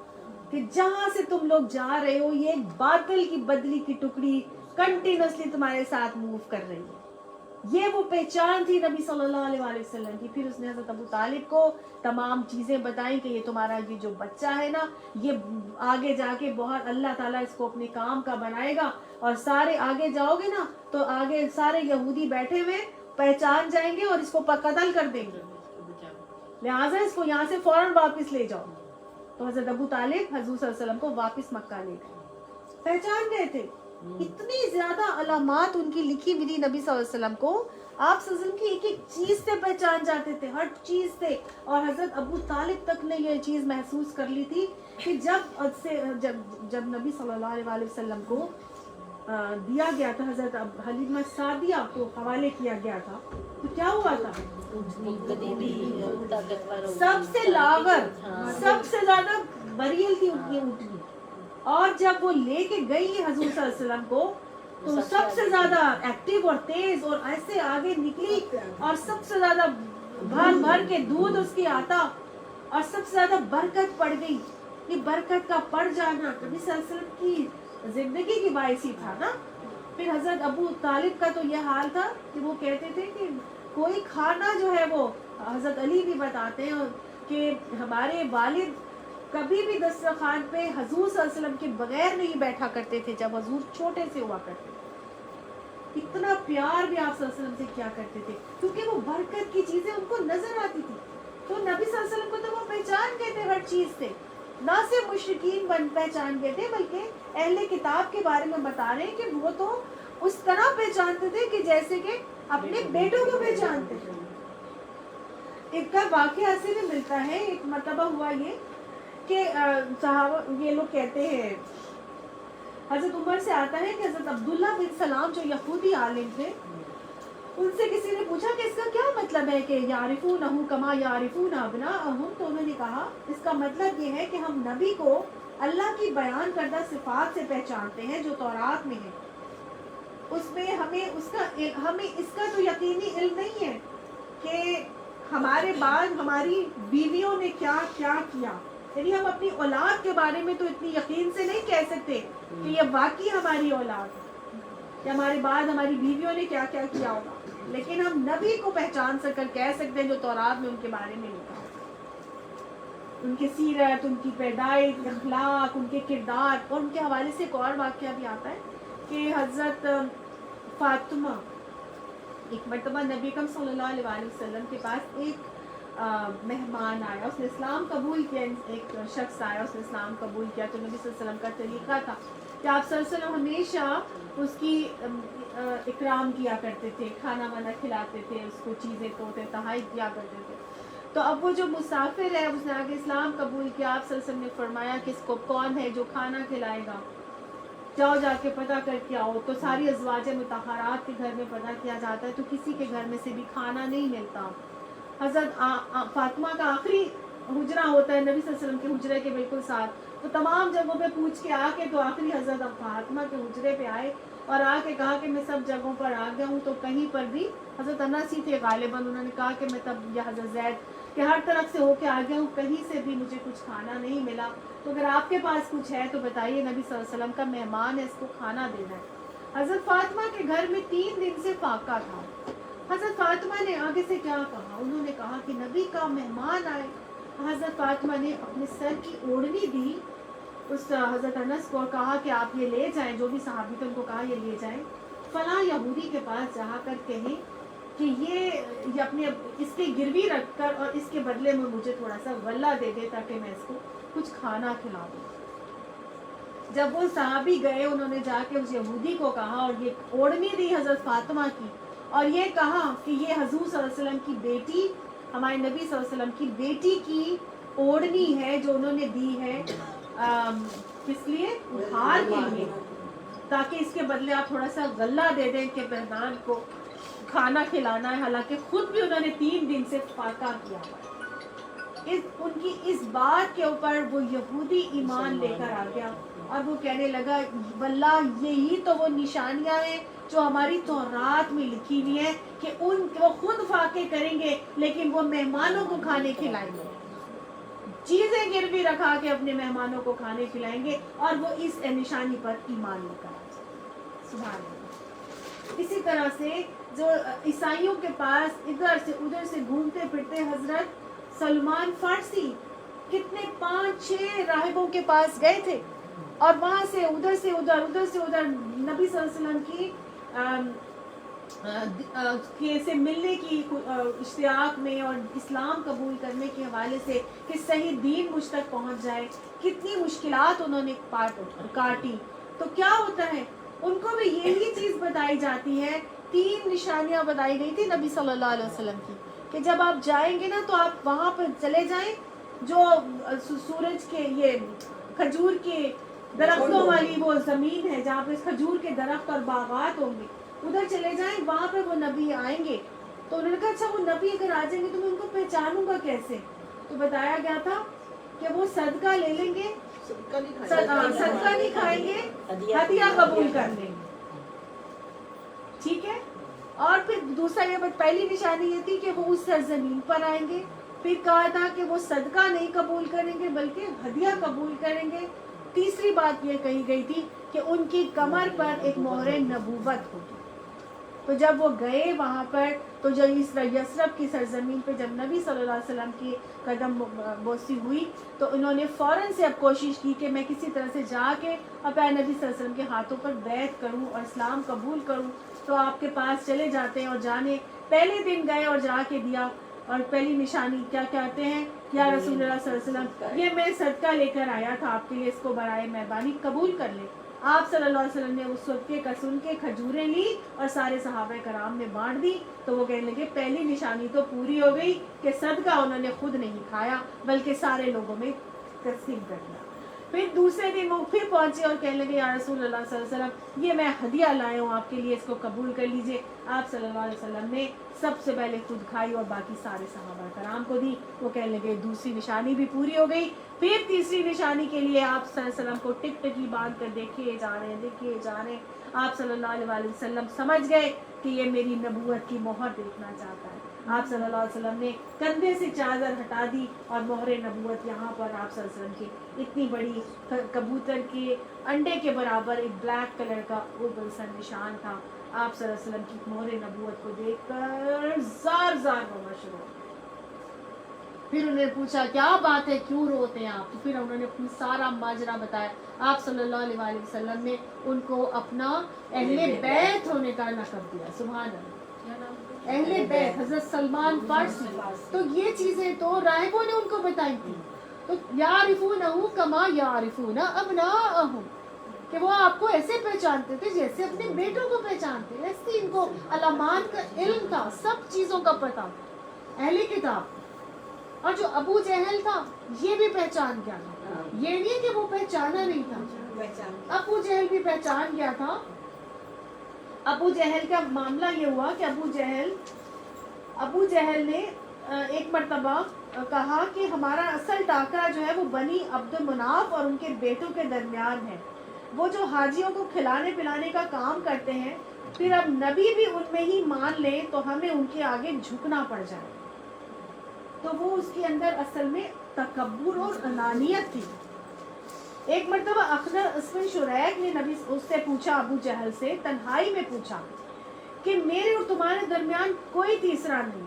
Speaker 1: کہ جہاں سے تم لوگ جا رہے ہو یہ ایک باطل کی بدلی کی ٹکڑی کنٹینیوسلی تمہارے ساتھ موو کر رہی ہے. یہ وہ پہچان تھی نبی صلی اللہ علیہ وآلہ وسلم کی. پھر اس نے حضرت ابو طالب کو تمام چیزیں بتائیں کہ یہ تمہارا یہ جو بچہ ہے نا یہ آگے جا کے بہت اللہ تعالیٰ اس کو اپنے کام کا بنائے گا، اور سارے آگے جاؤ گے نا تو آگے سارے یہودی بیٹھے ہوئے پہچان جائیں گے اور اس کو قتل کر دیں گے، لہٰذا اس کو یہاں سے فوراً واپس لے جاؤ. تو حضرت ابو طالب حضور صلی اللہ علیہ وسلم کو واپس مکہ لے گئے، پہچان گئے تھے. اتنی زیادہ علامات ان کی لکھی ملی نبی صلی اللہ علیہ وسلم کو، آپ صلی اللہ علیہ وسلم کی ایک ایک چیز سے پہچان جاتے تھے، ہر چیز سے. اور حضرت ابو طالب تک نے یہ چیز محسوس کر لی تھی کہ جب نبی صلی اللہ علیہ وآلہ وسلم کو دیا گیا تھا، حضرت حلیمہ سعدیہ کو حوالے کیا گیا تھا، تو کیا ہوا تھا؟ سب سے لاغر، سب سے زیادہ بریل تھی ان کی اونٹنی، اور جب وہ لے کے گئی حضور صلی اللہ علیہ وسلم کو تو سب سے زیادہ ایکٹیو اور تیز اور ایسے آگے نکلی، اور سب سے زیادہ بھر کے دودھ اس کی آتا، اور سب سے زیادہ برکت پڑ گئی. یہ برکت کا پڑ جانا نبی صلی اللہ علیہ وسلم کی زندگی کی باعث ہی تھا نا. پھر حضرت ابو طالب کا تو یہ حال تھا کہ وہ کہتے تھے کہ کوئی کھانا جو ہے وہ، حضرت علی بھی بتاتے ہیں کہ ہمارے والد کبھی بھی دسترخوان پہ حضور صلی اللہ علیہ وسلم کے بغیر نہیں بیٹھا کرتے تھے جب حضور چھوٹے سے ہوا کرتے تھے. اتنا پیار بھی آپ صلی اللہ علیہ وسلم سے کیا کرتے تھے کیونکہ وہ برکت کی چیزیں ان کو نظر آتی تھی. تو نبی صلی اللہ علیہ وسلم کو تو وہ پہچان گئے تھے ہر چیز سے، نہ صرف مشرکین پہچان گئے تھے بلکہ اہل کتاب کے بارے میں بتا رہے ہیں کہ وہ تو اس طرح پہچانتے تھے کہ جیسے کہ اپنے بیٹوں کو پہچانتے تھے. ایک کا واقعہ ایسے بھی ملتا ہے، ایک مرتبہ ہوا یہ کہ صحابہ یہ لوگ کہتے ہیں، حضرت عمر سے آتا ہے کہ حضرت عبداللہ بن سلام جو یہودی عالم تھے ان سے کسی نے پوچھا کہ اس کا کیا مطلب ہے کہ یعرفونہ کما یعرفون ابناءہم، تو انہوں نے کہا اس کا مطلب یہ ہے کہ ہم نبی کو اللہ کی بیان کردہ صفات سے پہچانتے ہیں جو تورات میں ہے، اس میں ہمیں اس کا تو یقینی علم نہیں ہے کہ ہمارے بعد ہماری بیویوں نے کیا کیا کیا، یعنی ہم اپنی اولاد کے بارے میں تو اتنی یقین سے نہیں کہہ سکتے کہ یہ واقعی ہماری اولاد ہے کہ ہمارے بعد ہماری بیویوں نے کیا کیا کیا ہوگا، لیکن ہم نبی کو پہچان کر کہہ سکتے ہیں جو تورات میں ان کے بارے میں لکھا ہے، ان کی سیرت، ان کی پیدائش، اخلاق، ان کے کردار. اور ان کے حوالے سے ایک اور واقعہ بھی آتا ہے کہ حضرت فاطمہ ایک مرتبہ نبی اکرم صلی اللہ علیہ وسلم کے پاس ایک مہمان آیا، اس نے اسلام قبول کیا، ایک شخص آیا، اس نے اسلام قبول کیا، تو نبی صلی اللہ علیہ وسلم کا طریقہ تھا کہ آپ صلی اللہ علیہ وسلم ہمیشہ اس کی اکرام کیا کرتے تھے، کھانا وانا کھلاتے تھے، اس کو چیزیں توتے تحائف کیا کرتے تھے. تو اب وہ جو مسافر ہے اس نے آگے اسلام قبول کیا، آپ صلی اللہ علیہ وسلم نے فرمایا کہ اس کو کون ہے جو کھانا کھلائے گا، جاؤ جا کے پتہ کر کے آؤ. تو ساری ازواج مطہرات کے گھر میں پتہ کیا جاتا ہے تو کسی کے گھر میں سے بھی کھانا نہیں ملتا. حضرت فاطمہ کا آخری حجرہ ہوتا ہے نبی صلی اللہ علیہ وسلم کے حجرے کے بالکل ساتھ، تو تمام جگہوں پہ پوچھ کے آ کے تو آخری حضرت فاطمہ کے حجرے پہ آئے اور آ کے کہا کہ میں سب جگہوں پر آ گیا ہوں. تو کہیں پر بھی حضرت انس ہی تھے غالباً، انہوں نے کہا کہ میں تب یا حضرت زید کہ ہر طرف سے ہو کے آ گیا ہوں، کہیں سے بھی مجھے کچھ کھانا نہیں ملا. تو اگر آپ کے پاس کچھ ہے تو بتائیے، نبی صلی اللہ علیہ وسلم کا مہمان ہے، اس کو کھانا دینا ہے. حضرت فاطمہ کے گھر میں 3 دن سے فاقہ تھا. حضرت فاطمہ نے آگے سے کیا کہا، انہوں نے کہا کہ نبی کا مہمان آئے. حضرت فاطمہ نے اپنے سر کی اوڑھنی دی اس حضرت انس کو اور کہا کہ آپ یہ لے جائیں، جو بھی صحابی تھے ان کو کہا یہ لے جائیں، فلاں یہودی کے پاس جا کر کہیں کہ یہ اپنے اس کے گروی رکھ کر اور اس کے بدلے میں مجھے تھوڑا سا غلہ دے دے تاکہ میں اس کو کچھ کھانا کھلا دوں. جب وہ صحابی گئے، انہوں نے جا کے اس یہودی کو کہا اور یہ اوڑھنی دی حضرت فاطمہ کی اور یہ کہا کہ یہ حضور صلی اللہ علیہ وسلم کی بیٹی، ہمارے نبی صلی اللہ علیہ وسلم کی بیٹی کی اوڑھنی ہے جو انہوں نے دی ہے کس لیے؟ ہار کے لیے، تاکہ اس کے بدلے آپ تھوڑا سا غلہ دے دیں کہ مہمان کو کھانا کھلانا ہے. حالانکہ خود بھی انہوں نے 3 دن سے فاقہ کیا. ان کی اس بات کے اوپر وہ یہودی ایمان لے کر آ گیا اور وہ کہنے لگا واللہ یہی تو وہ نشانیاں ہیں جو ہماری تورات میں لکھی ہوئی ہیں کہ وہ خود فاقے کریں گے لیکن وہ مہمانوں کو کھانے کھلائیں گے، چیزیں گروی رکھا کے اپنے مہمانوں کو کھانے کھلائیں گے، اور وہ اس نشانی پر ایمان لے کر آ جائیں. سبحان اللہ. اسی طرح سے جو عیسائیوں کے پاس ادھر سے ادھر سے گھومتے پھرتے حضرت سلمان فارسی کتنے 5-6 راہبوں کے پاس گئے تھے اور وہاں سے ادھر سے ادھر نبی صلی اللہ علیہ وسلم کی سے ملنے کی اشتیاق میں اور اسلام قبول کرنے کے حوالے سے کہ صحیح دین مجھ تک پہنچ جائے، کتنی مشکلات انہوں نے کاٹی. تو کیا ہوتا ہے، ان کو بھی یہی چیز بتائی جاتی ہے. 3 نشانیاں بتائی گئی تھی نبی صلی اللہ علیہ وسلم کی کہ جب آپ جائیں گے نا تو آپ وہاں پر چلے جائیں جو سورج کے یہ کھجور کے درختوں والی وہ زمین ہے جہاں پہ کھجور کے درخت اور باغات ہوں گے، ادھر چلے جائیں، وہاں پہ وہ نبی آئیں گے. تو انہوں نے کہا اچھا وہ نبی اگر آ جائیں گے تو میں ان کو پہچانوں گا کیسے؟ تو بتایا گیا تھا کہ وہ صدقہ لے لیں گے، صدقہ نہیں کھائیں گے، ہدیہ قبول کر لیں گے. ٹھیک ہے. اور پھر دوسرا یہ پہلی نشانی یہ تھی کہ وہ اس سرزمین پر آئیں گے. پھر کہا تھا کہ وہ صدقہ نہیں قبول کریں گے بلکہ ہدیہ قبول کریں گے. تیسری بات یہ کہی گئی تھی کہ ان کی کمر پر ایک مہر نبوت ہوگی. تو جب وہ گئے وہاں پر تو جب یثرب کی سرزمین پہ جب نبی صلی اللہ علیہ وسلم کی قدم بوسی ہوئی تو انہوں نے فوراً سے اب کوشش کی کہ میں کسی طرح سے جا کے اپنے نبی صلی اللہ علیہ وسلم کے ہاتھوں پر بیعت کروں اور اسلام قبول کروں. تو آپ کے پاس چلے جاتے ہیں اور جانے پہلے دن گئے اور جا کے دیا اور پہلی نشانی کیا کہتے ہیں، یا رسول اللہ صلی اللہ علیہ وسلم یہ میں صدقہ لے کر آیا تھا آپ کے لیے، اس کو برائے مہربانی قبول کر لیں. آپ صلی اللہ علیہ وسلم نے اس صدقے کا سن کے کھجوریں لی اور سارے صحابہ کرام میں بانٹ دی. تو وہ کہنے لگے پہلی نشانی تو پوری ہو گئی کہ صدقہ انہوں نے خود نہیں کھایا بلکہ سارے لوگوں میں تقسیم کر دیا. پھر دوسرے دن وہ پھر پہنچے اور کہنے لگے یا رسول اللہ صلی اللہ علیہ وسلم یہ میں ہدیہ لایا ہوں آپ کے لیے، اس کو قبول کر لیجئے۔ آپ صلی اللہ علیہ وسلم نے سب سے پہلے خود کھائی اور باقی سارے صحابہ کرام کو دی۔ وہ کہنے لگے دوسری نشانی بھی پوری ہو گئی۔ پھر تیسری نشانی کے لیے آپ صلی اللہ علیہ وسلم کو ٹک ٹکی باندھ کر دیکھیے جا رہے ہیں۔ آپ صلی اللہ علیہ وسلم سمجھ گئے کہ یہ میری نبوت کی مہر دیکھنا چاہتا ہے۔ آپ صلی اللہ علیہ وسلم نے کندھے سے چادر ہٹا دی اور مہر نبوت یہاں پر آپ صلی اللہ علیہ وسلم کی اتنی بڑی کبوتر کے انڈے کے برابر ایک بلیک کلر کا اوبل سا نشان تھا۔ آپ صلی اللہ علیہ وسلم کی مہر نبوت کو دیکھ کر زار زار رونا شروع ہو گیا۔ پھر انہوں نے پوچھا کیا بات ہے، کیوں روتے ہیں آپ؟ تو پھر انہوں نے اپنا سارا ماجرا بتایا۔ آپ صلی اللہ علیہ وسلم نے ان کو اپنا اہل بیت ہونے کا لقب دیا۔ سبحان اللہ، اہل بیت حضرت سلمان فارسی۔ تو یہ چیزیں تو راہبوں نے ان کو بتائی تھی، تو یعرفونہ کما یعرفون ابناءہم، کہ وہ آپ کو ایسے پہچانتے تھے جیسے اپنے بیٹوں کو پہچانتے، ایسے ان کو علامات کا علم تھا، سب چیزوں کا پتہ، اہل کتاب۔ اور جو ابو جہل تھا یہ بھی پہچان گیا تھا، یہ نہیں کہ وہ پہچانا نہیں تھا، ابو جہل بھی پہچان گیا تھا۔ ابو جہل کا معاملہ یہ ہوا کہ ابو جہل نے ایک مرتبہ کہا کہ ہمارا اصل ٹاکرا جو ہے وہ بنی عبد مناف اور ان کے بیٹوں کے درمیان ہے، وہ جو حاجیوں کو کھلانے پلانے کا کام کرتے ہیں، پھر اب نبی بھی ان میں ہی مان لیں تو ہمیں ان کے آگے جھکنا پڑ جائے۔ تو وہ اس کے اندر اصل میں تکبر اور انانیت تھی۔ ایک مرتبہ اخنر اسم شریک نے نبی اس سے پوچھا، ابو جہل سے تنہائی میں پوچھا کہ میرے اور تمہارے درمیان کوئی تیسرا نہیں ہے،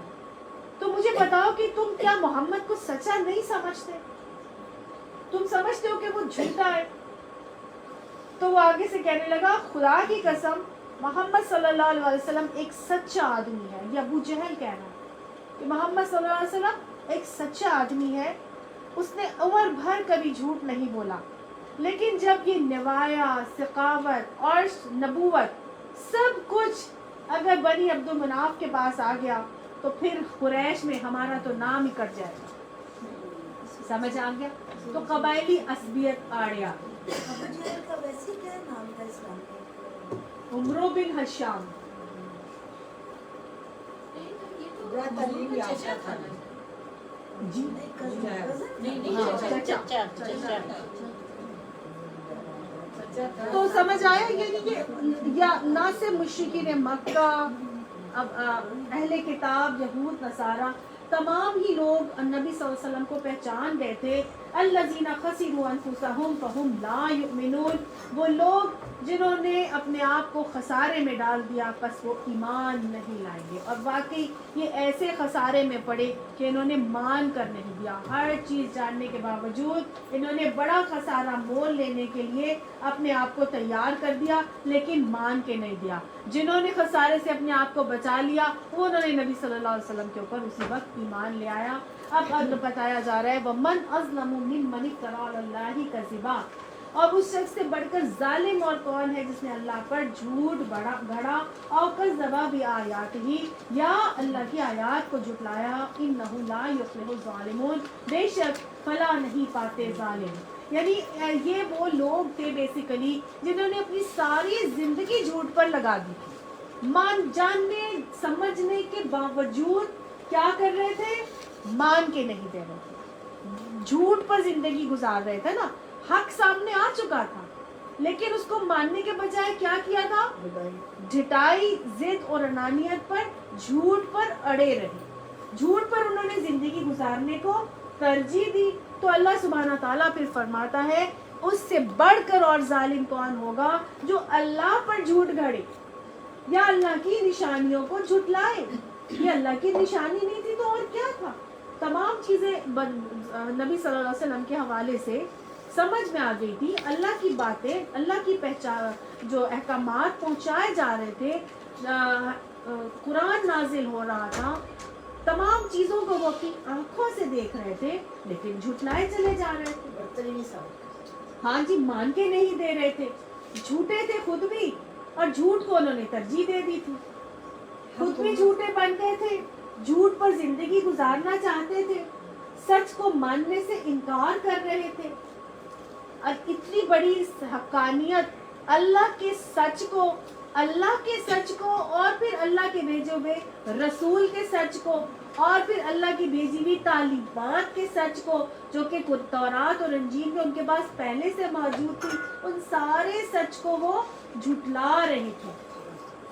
Speaker 1: تو مجھے بتاؤ کہ تم کیا محمد کو سچا نہیں سمجھتے؟ تم سمجھتے ہو کہ وہ جھوٹا ہے؟ تو وہ آگے سے کہنے لگا خدا کی قسم محمد صلی اللہ علیہ وسلم ایک سچا آدمی ہے۔ یہ ابو جہل کہہ رہا ہے کہ محمد صلی اللہ علیہ وسلم ایک سچا آدمی ہے، اس نے عمر بھر کبھی جھوٹ نہیں بولا، لیکن جب یہ نوایا، ثقافت اور نبوت سب کچھ اگر بنی عبد مناف کے پاس آ گیا تو پھر قریش میں ہمارا تو نام ہی کٹ جائے گا۔ سمجھ آ گیا؟ تو قبائلی عصبیت آڑیا۔ عمرو بن حشام، جی تو سمجھ آیا، یعنی یا نہ سے مشرکین مکہ، اب اہل کتاب، یہود، نصارہ، تمام ہی لوگ نبی صلی اللہ علیہ وسلم کو پہچان گئے تھے۔ الذین خسروا انفسهم فهم لا یؤمنون، وہ لوگ جنہوں نے اپنے آپ کو خسارے میں ڈال دیا پس وہ ایمان نہیں لائیں گے۔ اور واقعی یہ ایسے خسارے میں پڑے کہ انہوں نے مان کر نہیں دیا، ہر چیز جاننے کے باوجود انہوں نے بڑا خسارہ مول لینے کے لیے اپنے آپ کو تیار کر دیا لیکن مان کے نہیں دیا۔ جنہوں نے خسارے سے اپنے آپ کو بچا لیا وہ انہوں نے نبی صلی اللہ علیہ وسلم کے اوپر اسی وقت ایمان لے آیا۔ اب بتایا جا رہا ہے وَمَنْ أَظْلَمُ مِمَّنِ افْتَرَىٰ عَلَى اللَّهِ كَذِبًا، اور اس شخص سے بڑھ کر ظالم اور کون ہے جس نے اللہ پر جھوٹ گھڑا، اور کذب بآیاتہ، یا اللہ کی آیات کو جھٹلایا، انہ لا یفلح الظالمون، بے شک فلاح نہیں پاتے ظالم۔ یعنی یہ وہ لوگ تھے بیسیکلی جنہوں نے اپنی ساری زندگی جھوٹ پر لگا دی تھی، جاننے سمجھنے کے باوجود کیا کر رہے تھے؟ مان کے نہیں دے رہے تھے، جھوٹ پر زندگی گزار رہے تھے نا۔ حق سامنے آ چکا تھا لیکن اس کو ماننے کے بجائے کیا کیا تھا؟ ڈھٹائی، ضد اور انانیت پر، جھوٹ پر اڑے رہے، جھوٹ پر انہوں نے زندگی گزارنے کو ترجیح دی۔ تو اللہ سبحانہ تعالیٰ پھر فرماتا ہے اس سے بڑھ کر اور ظالم کون ہوگا جو اللہ پر جھوٹ گھڑے یا اللہ کی نشانیوں کو جھٹلائے۔ یہ اللہ کی نشانی نہیں تھی تو اور کیا تھا؟ تمام چیزیں نبی صلی اللہ علیہ وسلم کے حوالے سے سمجھ میں آ گئی تھی، اللہ کی باتیں، اللہ کی پہچان، جو احکامات پہنچائے جا رہے تھے، قرآن نازل ہو رہا تھا، تمام چیزوں کو وہ اپنی آنکھوں سے دیکھ رہے تھے لیکن جھٹلائے چلے جا رہے تھے۔ ہاں جی، مان کے نہیں دے رہے تھے، جھوٹے تھے خود بھی اور جھوٹ کو انہوں نے ترجیح دے دی تھی، خود بھی جھوٹے بن گئے تھے، جھوٹ پر زندگی گزارنا چاہتے تھے، سچ کو ماننے سے انکار کر رہے تھے۔ اور اتنی بڑی حقانیت اللہ کے سچ کو اور پھر اللہ کے بھیجے ہوئے رسول کے سچ کو اور پھر اللہ کی بھیجی ہوئی تعلیمات کے سچ کو جو کہ تورات اور انجیل میں ان کے پاس پہلے سے موجود تھی، ان سارے سچ کو وہ جھٹلا رہے تھے.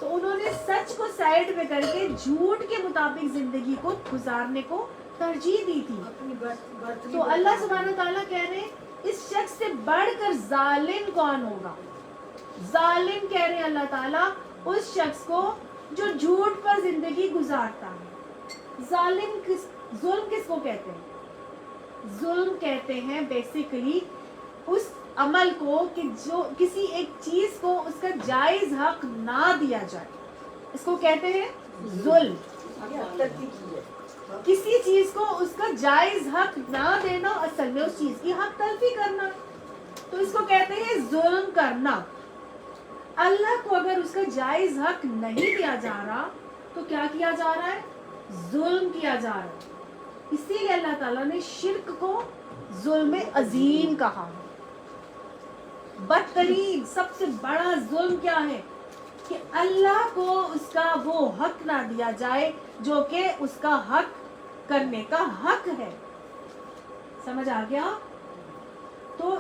Speaker 1: تو انہوں نے سچ کو سائڈ میں کر کے جھوٹ کے مطابق زندگی کو گزارنے کو ترجیح دی تھی. تو اللہ سبحانہ تعالیٰ کہہ رہے ہیں اس شخص سے بڑھ کر ظالم کون ہوگا. ظالم کہہ رہے ہیں اللہ تعالیٰ اس شخص کو جو جھوٹ پر زندگی گزارتا ہے. ظالم ظلم کس کو کہتے ہیں؟ ظلم کہتے ہیں بیسیکلی اس عمل کو کہ جو کسی ایک چیز کو اس کا جائز حق نہ دیا جائے، اس کو کہتے ہیں ظلم. کسی چیز کو اس کا جائز حق نہ دینا، اصل میں اس چیز کی حق تلفی کرنا، تو اس کو کہتے ہیں ظلم کرنا. اللہ کو اگر اس کا جائز حق نہیں دیا جا رہا تو کیا کیا جا رہا ہے؟ ظلم کیا جا رہا ہے. اسی لیے اللہ تعالیٰ نے شرک کو ظلم عظیم کہا ہے. بدترین سب سے بڑا ظلم کیا ہے؟ کہ اللہ کو اس کا وہ حق نہ دیا جائے جو کہ اس کا حق کرنے کا حق ہے. سمجھ آ گیا؟ تو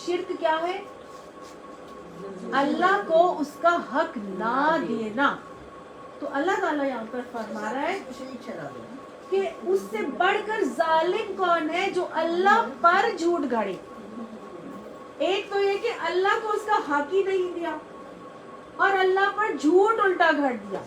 Speaker 1: شرک کیا ہے؟ اللہ کو اس کا حق نہ دینا. تو اللہ تعالیٰ یہاں پر فرما رہا ہے کہ اس سے بڑھ کر ظالم کون ہے جو اللہ پر جھوٹ گھڑے. ایک تو یہ کہ اللہ کو اس کا حق ہی نہیں دیا اور اللہ پر جھوٹ الٹا گھڑ دیا.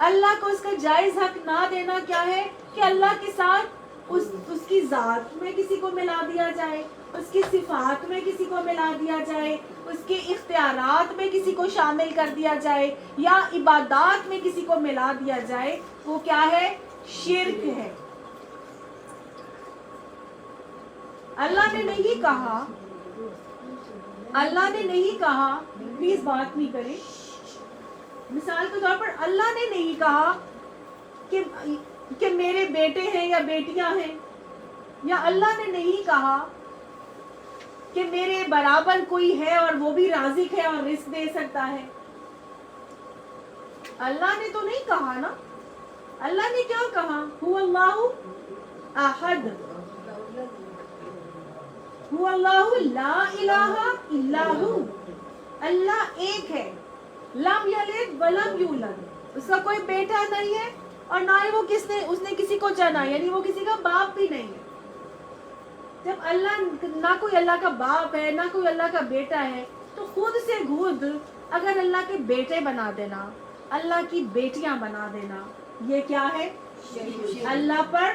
Speaker 1: اللہ کو اس کا جائز حق نہ دینا کیا ہے؟ کہ اللہ کے ساتھ اس کی ذات میں کسی کو ملا دیا جائے، اس کی صفات میں کسی کو ملا دیا جائے، اس کے اختیارات میں کسی کو شامل کر دیا جائے یا عبادات میں کسی کو ملا دیا جائے. وہ کیا ہے؟ شرک ہے. اللہ نے نہیں کہا پلیز بات نہیں کریں. مثال کے طور پر اللہ نے نہیں کہا کہ میرے بیٹے ہیں یا بیٹیاں ہیں، یا اللہ نے نہیں کہا کہ میرے برابر کوئی ہے اور وہ بھی رازق ہے اور رزق دے سکتا ہے. اللہ نے تو نہیں کہا نا. اللہ نے کیا کہا؟ هو اللہ احد، هو اللہ لا الہ الا ہو. اللہ ایک ہے، لم یلد ولم یولد، اس کا کوئی بیٹا نہیں ہے اور نہ ہی اس نے کسی کو جنا، یعنی وہ کسی کا باپ بھی نہیں ہے. جب اللہ نہ کوئی اللہ کا باپ ہے نہ کوئی اللہ کا بیٹا ہے تو خود سے خود اگر اللہ کے بیٹے بنا دینا، اللہ کی بیٹیاں بنا دینا، یہ کیا ہے؟ اللہ پر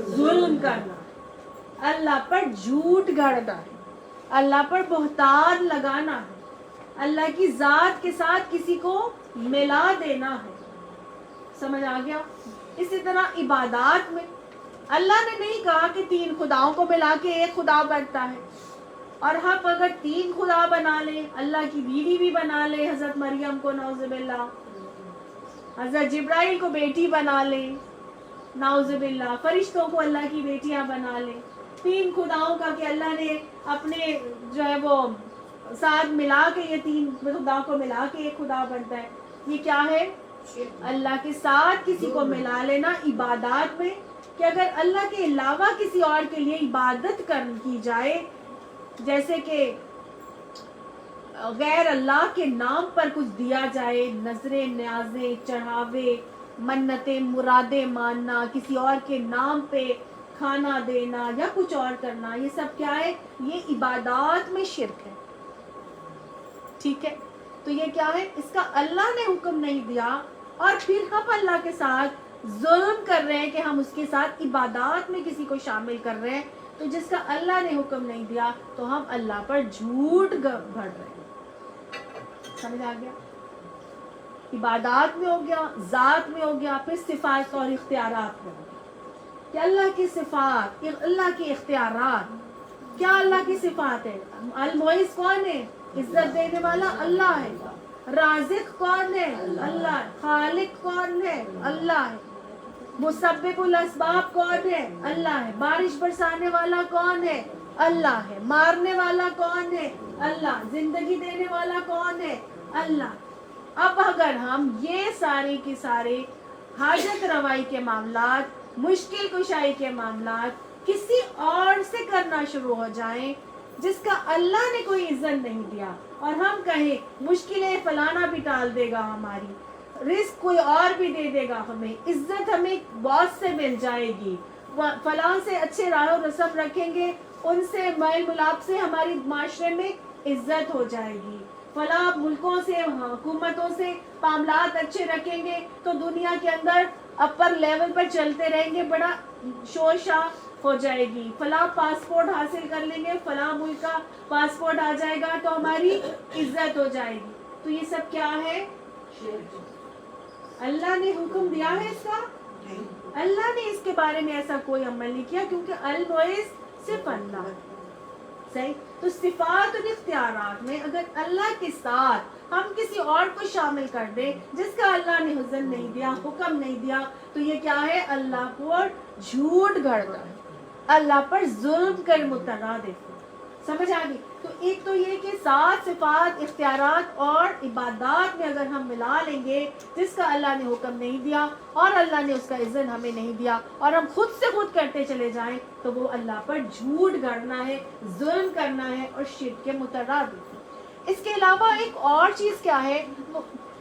Speaker 1: ظلم کرنا، اللہ پر جھوٹ گھڑنا ہے، اللہ پر بہتان لگانا ہے، اللہ کی ذات کے ساتھ کسی کو ملا دینا ہے. سمجھ آ گیا؟ اسی طرح عبادات میں اللہ نے نہیں کہا کہ 3 خداؤں کو ملا کے ایک خدا بنتا ہے. اور ہم اگر 3 خدا بنا لیں، اللہ کی بیوی بھی بنا لیں حضرت مریم کو نعوذ باللہ، حضرت جبرائیل کو بیٹی بنا لیں نعوذ باللہ، فرشتوں کو اللہ کی بیٹیاں بنا لیں، 3 خداؤں کا کہ اللہ نے اپنے جو ہے وہ ساتھ ملا کے یہ 3 خداؤں کو ملا کے ایک خدا بنتا ہے. یہ کیا ہے؟ اللہ کے ساتھ کسی کو ملا لینا عبادات میں، کہ اگر اللہ کے علاوہ کسی اور کے لیے عبادت کی جائے، جیسے کہ غیر اللہ کے نام پر کچھ دیا جائے، نظریں، نیازیں، چڑھاوے، منتیں، مرادیں ماننا، کسی اور کے نام پہ کھانا دینا یا کچھ اور کرنا، یہ سب کیا ہے؟ یہ عبادات میں شرک ہے. ٹھیک ہے؟ تو یہ کیا ہے؟ اس کا اللہ نے حکم نہیں دیا اور پھر ہم اللہ کے ساتھ ظلم کر رہے ہیں کہ ہم اس کے ساتھ عبادات میں کسی کو شامل کر رہے ہیں. تو جس کا اللہ نے حکم نہیں دیا تو ہم اللہ پر جھوٹ گھڑ رہے ہیں. سمجھ آ گیا؟ عبادات میں ہو گیا، ذات میں ہو گیا، پھر صفات اور اختیارات میں ہو گیا کہ اللہ کی صفات، اللہ کے اختیارات. کیا اللہ کی صفات ہے؟ المعز کون ہے؟ عزت دینے والا اللہ ہے. رازق کون ہے؟ اللہ ہے. خالق کون ہے؟ اللہ ہے. مسبب الاسباب کون ہے؟ اللہ ہے. بارش برسانے والا کون ہے؟ اللہ ہے. مارنے والا کون ہے؟ اللہ. زندگی دینے والا کون ہے؟ اللہ. اب اگر ہم یہ سارے کے سارے حاجت روائی کے معاملات، مشکل کشائی کے معاملات کسی اور سے کرنا شروع ہو جائیں جس کا اللہ نے کوئی عزت نہیں دیا، اور ہم کہیں مشکلیں فلانا بھی ٹال دے گا ہماری، رزق کوئی اور بھی دے دے گا ہمیں، عزت ہمیں باس سے مل جائے گی، فلاں سے اچھے راہ و رسم رکھیں گے، ان سے میل ملاپ سے ہماری معاشرے میں عزت ہو جائے گی، فلاں ملکوں سے حکومتوں سے معاملات اچھے رکھیں گے تو دنیا کے اندر اپر لیول پر چلتے رہیں گے، بڑا شور شاہ ہو جائے گی، فلاں پاسپورٹ حاصل کر لیں گے، فلاں ملک کا پاسپورٹ آ جائے گا تو ہماری عزت ہو جائے گی. تو یہ سب کیا ہے؟ اللہ نے حکم دیا ہے اس کا؟ اللہ نے اس کے بارے میں ایسا کوئی عمل نہیں کیا، کیونکہ المعز صرف اللہ. صحیح. تو صفات اور اختیارات میں اگر اللہ کے ساتھ ہم کسی اور کو شامل کر دیں جس کا اللہ نے حکم نہیں دیا، حکم نہیں دیا، تو یہ کیا ہے؟ اللہ پر جھوٹ گھڑنا ہے، اللہ پر ظلم کر مترادف. سمجھ آ گئی؟ تو ایک تو یہ کہ سات صفات، اختیارات اور عبادات میں اگر ہم ملا لیں گے جس کا اللہ نے حکم نہیں دیا اور اللہ نے اس کا اذن ہمیں نہیں دیا، اور ہم خود سے خود کرتے چلے جائیں، تو وہ اللہ پر جھوٹ گھڑنا ہے، ظلم کرنا ہے اور شرک کے مترادف. اس کے علاوہ ایک اور چیز کیا ہے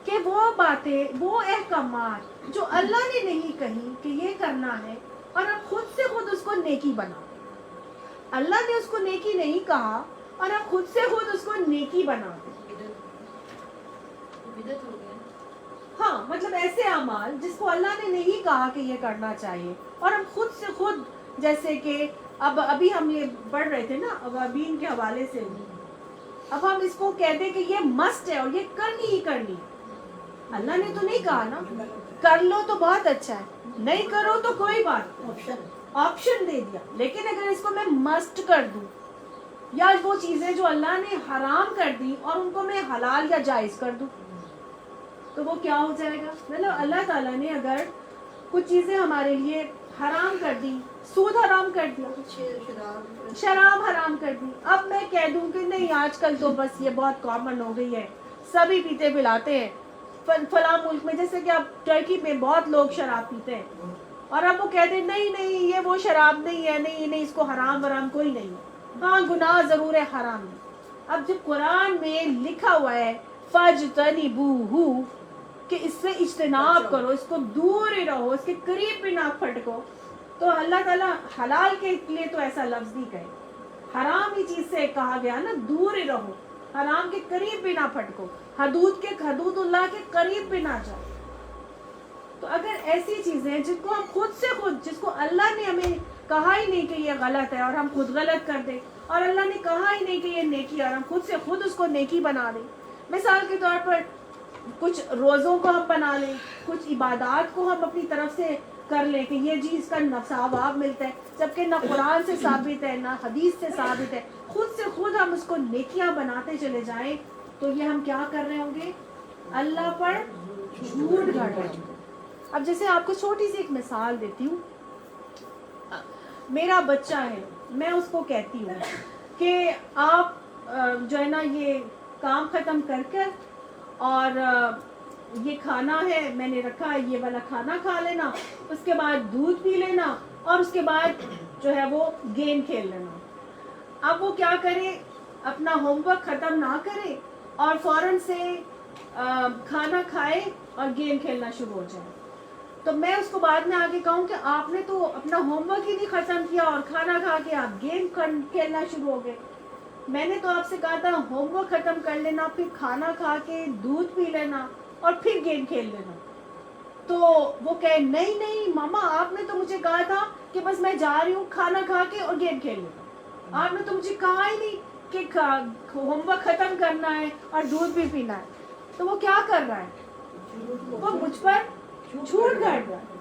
Speaker 1: کہ وہ باتیں، وہ احکامات جو اللہ نے نہیں کہی کہ یہ کرنا ہے، اور ہم خود سے خود اس کو نیکی بنا. اللہ نے اس کو نیکی نہیں کہا اور ہم خود سے خود اس کو نیکی بنا دیں. ہاں، مطلب ایسے اعمال جس کو اللہ نے نہیں کہا کہ یہ کرنا چاہیے، اور ہم خود سے خود، جیسے کہ ابھی ہم یہ پڑھ رہے تھے نا اوابین کے حوالے سے، اب ہم اس کو کہتے ہیں کہ یہ مسٹ ہے اور یہ کرنی ہی کرنی. اللہ نے تو نہیں کہا نا، کر لو تو بہت اچھا ہے، نہیں کرو تو کوئی بات نہیں، آپشن دے دیا. لیکن اگر اس کو میں مسٹ کر دوں، یا وہ چیزیں جو اللہ نے حرام کر دی اور ان کو میں حلال یا جائز کر دوں، تو وہ کیا ہو جائے گا؟ مطلب اللہ تعالیٰ نے اگر کچھ چیزیں ہمارے لیے حرام کر دی، سود حرام کر دیا، شراب حرام کر دی، اب میں کہہ دوں کہ نہیں آج کل تو بس یہ بہت کامن ہو گئی ہے، سبھی پیتے پلاتے ہیں، فلاں ملک میں جیسے کہ اب ٹرکی میں بہت لوگ شراب پیتے ہیں، اور اب وہ کہتے ہیں نہیں نہیں یہ وہ شراب نہیں ہے، نہیں نہیں اس کو حرام ورام کوئی نہیں ہے، ہاں گناہ ضرور ہے، حرام ہے. اب جب قرآن میں لکھا ہوا ہے فَاجْتَنِبُوهُ کہ اس سے اجتناب کرو، اس کو دور ہی رہو، اس کے قریب بھی نہ پھٹکو، تو اللہ تعالیٰ حلال کے لیے تو ایسا لفظ نہیں کہے، حرام ہی چیز سے کہا گیا نا دور ہی رہو، حرام کے قریب بھی نہ پھٹکو، حدود اللہ کے قریب بھی نہ جاؤ. تو اگر ایسی چیزیں جن کو ہم خود سے خود، جس کو اللہ نے ہمیں کہا ہی نہیں کہ یہ غلط ہے اور ہم خود غلط کر دیں، اور اللہ نے کہا ہی نہیں کہ یہ نیکی اور ہم خود سے خود اس کو نیکی بنا دیں. مثال کے طور پر کچھ روزوں کو ہم بنا لیں، کچھ عبادات کو ہم اپنی طرف سے کر لیں کہ یہ چیز کا ثواب ملتا ہے، جبکہ نہ قرآن سے ثابت ہے نہ حدیث سے ثابت ہے، خود سے خود ہم اس کو نیکیاں بناتے چلے جائیں، تو یہ ہم کیا کر رہے ہوں گے؟ اللہ پر جھوٹ گھڑ رہے ہوں گے. اب جیسے آپ کو چھوٹی سی ایک مثال دیتی ہوں. میرا بچہ ہے، میں اس کو کہتی ہوں کہ آپ جو ہے نا یہ کام ختم کر کر اور یہ کھانا ہے میں نے رکھا ہے، یہ والا کھانا کھا لینا، اس کے بعد دودھ پی لینا، اور اس کے بعد جو ہے وہ گیم کھیل لینا. اب وہ کیا کرے؟ اپنا ہوم ورک ختم نہ کرے اور فوراً سے کھانا کھائے اور گیم کھیلنا شروع ہو جائے. تو میں اس کو بعد میں آگے کہوں کہ آپ نے تو اپنا ہوم ورک ہی نہیں ختم کیا اور کھانا کھا کے آپ گیم کھیلنا شروع ہو گئے. میں نے تو آپ سے کہا تھا ہوم ورک ختم کر لینا، پھر کھانا کھا کے دودھ پی لینا اور پھر گیم کھیل لینا. تو وہ کہے نہیں نہیں ماما آپ نے تو مجھے کہا تھا کہ بس میں جا رہی ہوں کھانا کھا کے اور گیم کھیل لینا، آپ نے تو مجھے کہا ہی نہیں کہ ہوم ورک ختم کرنا ہے اور دودھ بھی پینا ہے. تو وہ کیا کر رہا ہے؟ وہ مجھ پر جھوٹ گھڑ رہا ہے.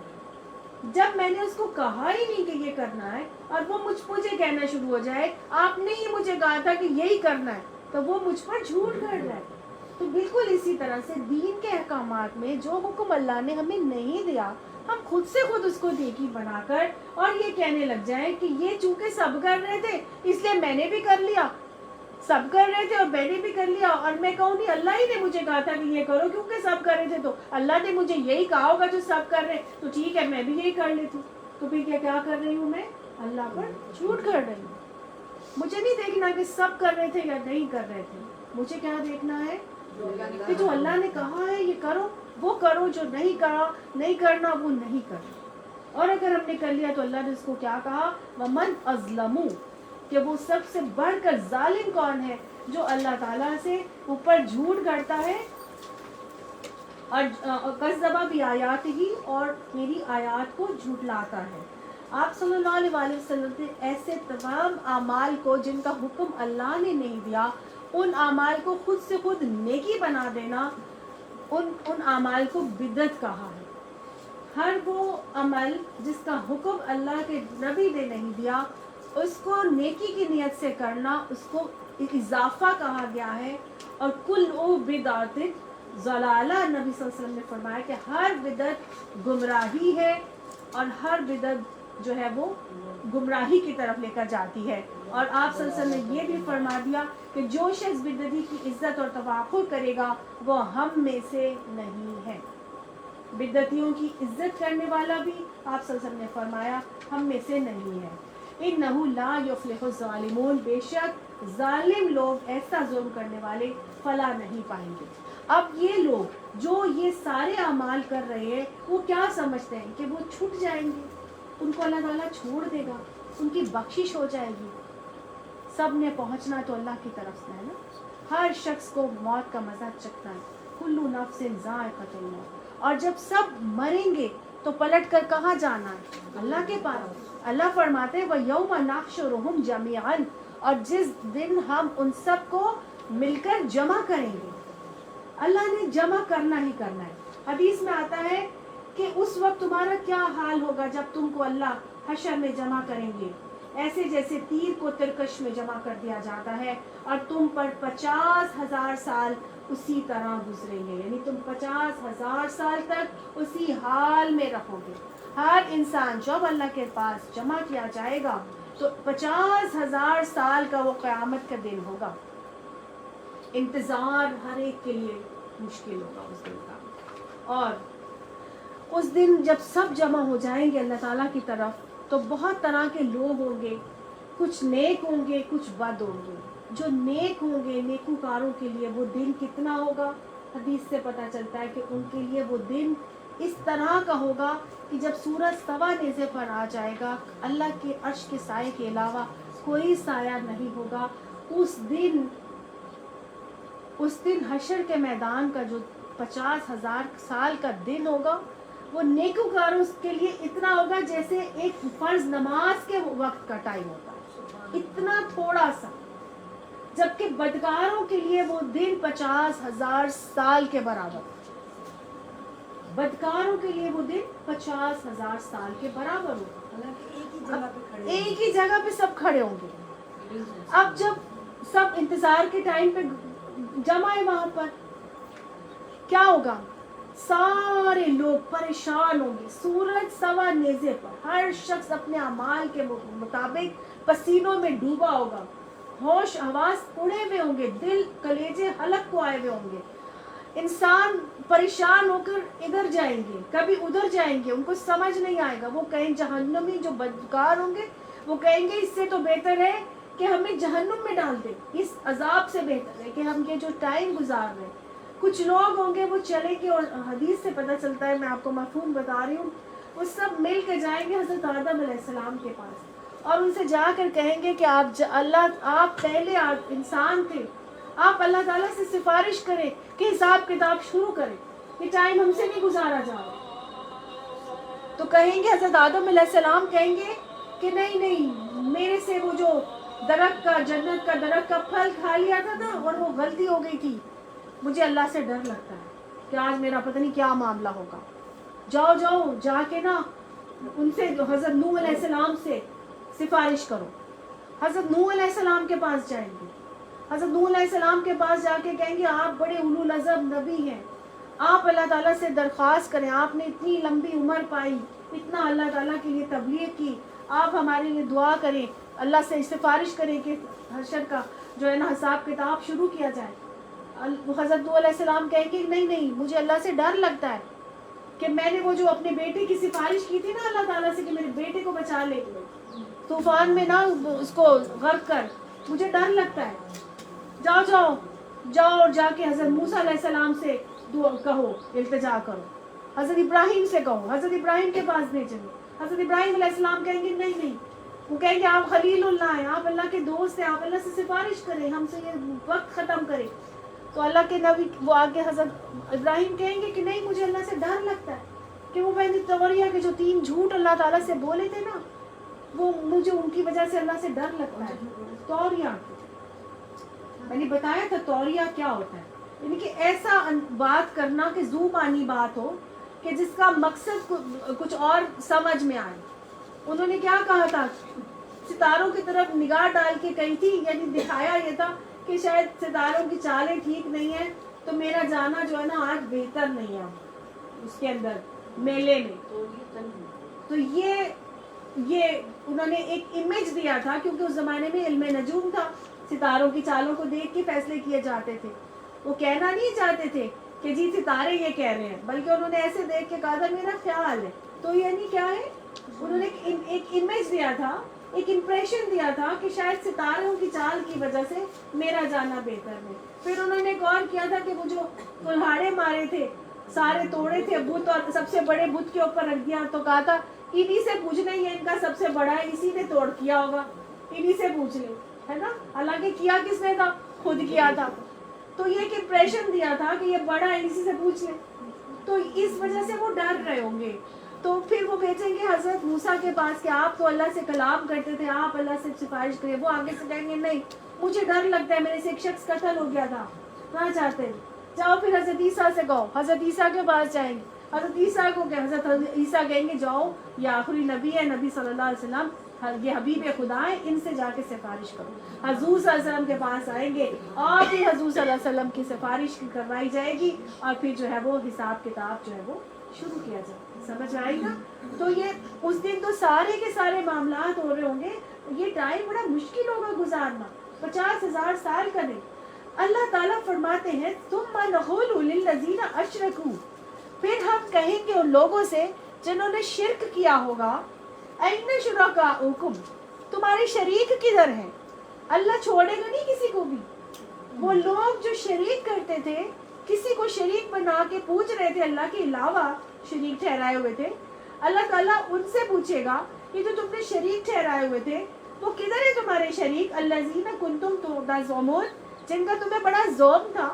Speaker 1: جب میں نے اس کو کہا ہی نہیں کہ یہ کرنا ہے اور وہ مجھے کہنا شروع ہو جائے آپ نے ہی مجھے کہا تھا کہ یہی کرنا ہے، تو وہ مجھ پر جھوٹ گھڑ رہا ہے. تو بالکل اسی طرح سے دین کے احکامات میں جو حکم اللہ نے ہمیں نہیں دیا، ہم خود سے خود اس کو نیکی بنا کر اور یہ کہنے لگ جائیں کہ یہ چونکہ سب کر رہے تھے اس لیے میں نے بھی کر لیا, سب کر رہے تھے اور میں نے بھی کر لیا, اور میں کہوں نہیں اللہ ہی نے مجھے کہا تھا کہ یہ کرو کیونکہ سب کر رہے تھے تو اللہ نے مجھے یہی کہا ہوگا جو سب کر رہے تو ٹھیک ہے میں بھی یہی کر لیتی ہوں. تو پھر کیا کر رہی ہوں, میں اللہ پر جھوٹ کر رہی ہوں. مجھے نہیں دیکھنا کہ سب کر رہے تھے یا نہیں کر رہے تھے, مجھے کیا دیکھنا ہے کہ جو اللہ نے کہا ہے یہ کرو وہ کرو, جو نہیں کرنا وہ نہیں کرنا. اور اگر ہم نے کر لیا تو اللہ نے اس کو کیا کہا, وَمَنْ أَظْلَمُ, کہ وہ سب سے بڑھ کر ظالم کون ہے جو اللہ تعالیٰ سے اوپر جھوٹ کرتا ہے اور کذبہ بآیاتہ, اور میری آیات کو جھٹلاتا ہے. آپ صلی اللہ علیہ وآلہ وسلم نے ایسے تمام اعمال کو جن کا حکم اللہ نے نہیں دیا, ان اعمال کو خود سے خود نیکی بنا دینا, ان اعمال کو بدعت کہا ہے. ہر وہ عمل جس کا حکم اللہ کے نبی نے نہیں دیا اس کو نیکی کی نیت سے کرنا, اس کو اضافہ کہا گیا ہے. اور کل بدعت ضلالہ, نبی صلی اللہ علیہ وسلم نے فرمایا کہ ہر بدعت گمراہی ہے اور ہر بدعت جو ہے وہ گمراہی کی طرف لے کر جاتی ہے. اور آپ صلی اللہ علیہ وسلم نے یہ بھی فرما دیا کہ جو شخص بدعتی کی عزت اور توقع کرے گا وہ ہم میں سے نہیں ہے. بدعتیوں کی عزت کرنے والا بھی آپ صلی اللہ علیہ وسلم نے فرمایا ہم میں سے نہیں ہے. اِنَّهُ لَا يُفْلِحُ الظَّالِمُونَ, بے شک ظالم لوگ, ایسا ظلم کرنے والے فلاح نہیں پائیں گے. اب یہ لوگ جو یہ سارے اعمال کر رہے ہیں وہ کیا سمجھتے ہیں کہ وہ چھوٹ جائیں گے, ان کو اللہ تعالیٰ چھوڑ دے گا, ان کی بخشش ہو جائے گی. سب نے پہنچنا تو اللہ کی طرف سے ہے نا, ہر شخص کو موت کا مزہ چکھنا ہے. کلو نفس ذائقۃ الموت, اور جب سب مریں گے تو پلٹ کر کہاں جانا ہے, اللہ کے پاس. اللہ فرماتے ہیں وَيَوْمَ نَحْشُرُهُمْ جَمِيعًا, اور جس دن ہم ان سب کو مل کر جمع کریں گے. اللہ نے جمع کرنا ہی کرنا ہے. حدیث میں آتا ہے کہ اس وقت تمہارا کیا حال ہوگا جب تم کو اللہ حشر میں جمع کریں گے, ایسے جیسے تیر کو ترکش میں جمع کر دیا جاتا ہے اور تم پر 50,000 سال اسی طرح گزریں گے. یعنی تم 50,000 سال تک اسی حال میں رہو گے. ہر انسان جب اللہ کے پاس جمع کیا جائے گا تو 50,000 سال کا وہ قیامت کا دن ہوگا. انتظار ہر ایک کے لیے مشکل ہوگا اس دن کا. اور اس دن جب سب جمع ہو جائیں گے اللہ تعالیٰ کی طرف تو بہت طرح کے لوگ ہوں گے, کچھ نیک ہوں گے کچھ بد ہوں گے. جو نیک ہوں گے, نیکوکاروں کے لیے وہ دن کتنا ہوگا, حدیث سے پتہ چلتا ہے کہ ان کے لیے وہ دن اس طرح کا ہوگا کہ جب سورج سوا نیزے پر آ جائے گا اللہ کے عرش کے سائے کے علاوہ کوئی سایہ نہیں ہوگا. اس دن حشر کے میدان کا جو 50,000 سال کا دن ہوگا وہ نیکوکاروں کے لیے اتنا ہوگا جیسے ایک فرض نماز کے وقت کا ٹائم ہوتا ہے, اتنا تھوڑا سا. جبکہ بدکاروں کے لیے وہ دن 50,000 سال کے برابر. بدکاروں کے لیے وہ دن 50,000 سال کے برابر ہوگا. ایک ہی جگہ پہ سب کھڑے ہوں گے. اب جب سب انتظار کے ٹائم پہ جمع ہے وہاں پر کیا ہوگا, سارے لوگ پریشان ہوں گے. سورج سوا نیزے پر, ہر شخص اپنے اعمال کے مطابق پسینوں میں ڈوبا ہوگا, ہوش حواس اڑے ہوئے ہوں گے, دل کلیجے حلق کو آئے ہوئے ہوں گے. انسان پریشان ہو کر ادھر جائیں گے کبھی ادھر جائیں گے, ان کو سمجھ نہیں آئے گا. وہ کہیں جہنمی جو بدکار ہوں گے وہ کہیں گے اس سے تو بہتر ہے کہ ہمیں جہنم میں ڈال دیں, اس عذاب سے بہتر ہے کہ ہم یہ جو ٹائم گزار رہے ہیں. کچھ لوگ ہوں گے وہ چلیں گے, اور حدیث سے پتہ چلتا ہے, میں آپ کو مفہوم بتا رہی ہوں, وہ سب مل کے جائیں گے حضرت آدم علیہ السلام کے پاس اور ان سے جا کر کہیں گے کہ آپ پہلے انسان تھے, آپ اللہ تعالیٰ سے سفارش کریں کہ حساب کتاب شروع کریں, یہ ٹائم ہم سے نہیں گزارا جا رہا. تو کہیں گے حضرت آدم علیہ السلام کہیں گے کہ نہیں, میرے سے وہ جو درخت کا, جنت کا درخت کا پھل کھا لیا تھا نا اور وہ غلطی ہو گئی تھی, مجھے اللہ سے ڈر لگتا ہے کہ آج میرا پتہ نہیں کیا معاملہ ہوگا. جاؤ جا کے نا ان سے حضرت نوح علیہ السلام سے سفارش کرو. حضرت نوح علیہ السلام کے پاس جائیں گے, حضرت نوح علیہ السلام کے پاس جا کے کہیں گے آپ بڑے اولو العزم نبی ہیں, آپ اللہ تعالیٰ سے درخواست کریں، آپ نے اتنی لمبی عمر پائی، اتنا اللہ تعالیٰ کے لیے تبلیغ کی، آپ ہمارے لیے دعا کریں، اللہ سے سفارش کریں کہ حشر کا جو ہے نا حساب کتاب شروع کیا جائے۔ حضرت نوح علیہ السلام کہیں گے نہیں مجھے اللہ سے ڈر لگتا ہے کہ میں نے وہ جو اپنے بیٹے کی سفارش کی تھی نا اللہ تعالیٰ سے کہ میرے بیٹے کو بچا لے طوفان میں نہ اس کو غرق کر، مجھے ڈر لگتا ہے۔ جاؤ اور جا کے حضرت موسیٰ علیہ السلام سے دعا کہو، التجا کرو، حضرت ابراہیم سے کہو، حضرت ابراہیم کے پاس بھیجیں گے۔ حضرت ابراہیم علیہ السلام کہیں گے نہیں، وہ کہیں گے آپ خلیل اللہ ہیں، آپ اللہ کے دوست ہیں، آپ اللہ سے سفارش کریں، ہم سے یہ وقت ختم کریں۔ تو اللہ کے نبی وہ آگے حضرت ابراہیم کہیں گے کہ نہیں مجھے اللہ سے ڈر لگتا ہے کہ وہ بین توریہ کے جو 3 جھوٹ اللہ تعالیٰ سے بولے تھے نا، وہ مجھے ان کی وجہ سے اللہ سے ڈر لگتا ہے۔ توریہ میں نے بتایا تھا توریہ کیا ہوتا ہے، یعنی کہ ایسا بات کرنا کہ ذو معنی بات ہو کہ جس کا مقصد کچھ اور سمجھ میں آئے۔ انہوں نے کیا کہا تھا، ستاروں کی طرف نگاہ ڈال کے کہی تھی، یعنی دکھایا یہ تھا کہ شاید ستاروں کی چالیں ٹھیک نہیں ہیں تو میرا جانا جو ہے نا آج بہتر نہیں ہے اس کے اندر میلے میں۔ تو یہ انہوں نے ایک امیج دیا تھا، کیونکہ اس زمانے میں علم نجوم تھا، ستاروں کی چالوں کو دیکھ کے فیصلے کیے جاتے تھے۔ وہ کہنا نہیں چاہتے تھے کہ جی ستارے یہ کہہ رہے ہیں، بلکہ انہوں نے ایسے دیکھ کے کہا تھا میرا خیال ہے۔ تو یعنی کیا ہے، انہوں نے ایک امیج دیا تھا، ایک امپریشن دیا تھا کہ شاید ستاروں کی چال کی وجہ سے میرا جانا بہتر ہے۔ پھر انہوں نے غور کیا تھا کہ وہ جو کلہاڑے مارے تھے، سارے توڑے تھے بت، اور سب سے بڑے بت کے اوپر رکھ دیا، تو کہا تھا انہی سے پوچھنا، یہ ان کا سب سے بڑا ہے، اسی نے توڑ کیا ہوگا، انہی سے پوچھ لیں، ہے نا۔ حالانکہ کیا کس نے تھا، خود کیا تھا۔ تو یہ ایک امپریشن دیا تھا کہ یہ بڑا ہے، اسی سے پوچھ لیں، تو اس وجہ سے وہ ڈر رہے ہوں گے۔ تو پھر وہ بھیجیں گے حضرت موسیٰ کے پاس کہ آپ تو اللہ سے کلام کرتے تھے، آپ اللہ سے سفارش کریں۔ وہ آگے سے کہیں گے نہیں مجھے ڈر لگتا ہے، میرے سے ایک شخص قتل ہو گیا تھا، کہاں چاہتے ہیں جاؤ پھر حضرت عیسیٰ سے کہو۔ حضرت عیسیٰ کے پاس جائیں گے، حضرت عیسیٰ کو کہ حضرت عیسیٰ کہیں گے جاؤ یہ آخری نبی ہے، نبی صلی اللہ علیہ وسلم، یہ حبیب خدا ہے، ان سے جا کے سفارش کرو۔ حضور صلی اللہ علیہ وسلم کے پاس آئیں گے اور پھر حضور صلی اللہ علیہ وسلم کی سفارش کروائی جائے گی، اور پھر جو ہے وہ حساب کتاب جو ہے وہ شروع کیا جائے۔ سمجھ آئی نا۔ تو یہ اس دن تو سارے کے سارے معاملات ہو رہے ہوں گے، یہ ٹائم بڑا مشکل ہوگا گزارنا، 50,000 سال کا دن۔ اللہ تعالیٰ فرماتے ہیں ثم نقول للذین اشرکوا، پھر ہم کہیں گے ان لوگوں سے جنہوں نے شرک کیا ہوگا، این شرکاؤکم، تمہارے شریک کدھر ہیں؟ اللہ چھوڑے گا نہیں کسی کو بھی۔ وہ لوگ جو شریک کرتے تھے، کسی کو شریک بنا کے پوچھ رہے تھے، اللہ کے علاوہ شریک ٹھہرائے ہوئے تھے، اللہ تعالیٰ ان سے پوچھے گا کہ جو تم نے شریک ٹھہرائے ہوئے تھے وہ کدھر ہے تمہارے شریک؟ الذین کنتم تزعمون، جن کا تمہیں بڑا زوم تھا،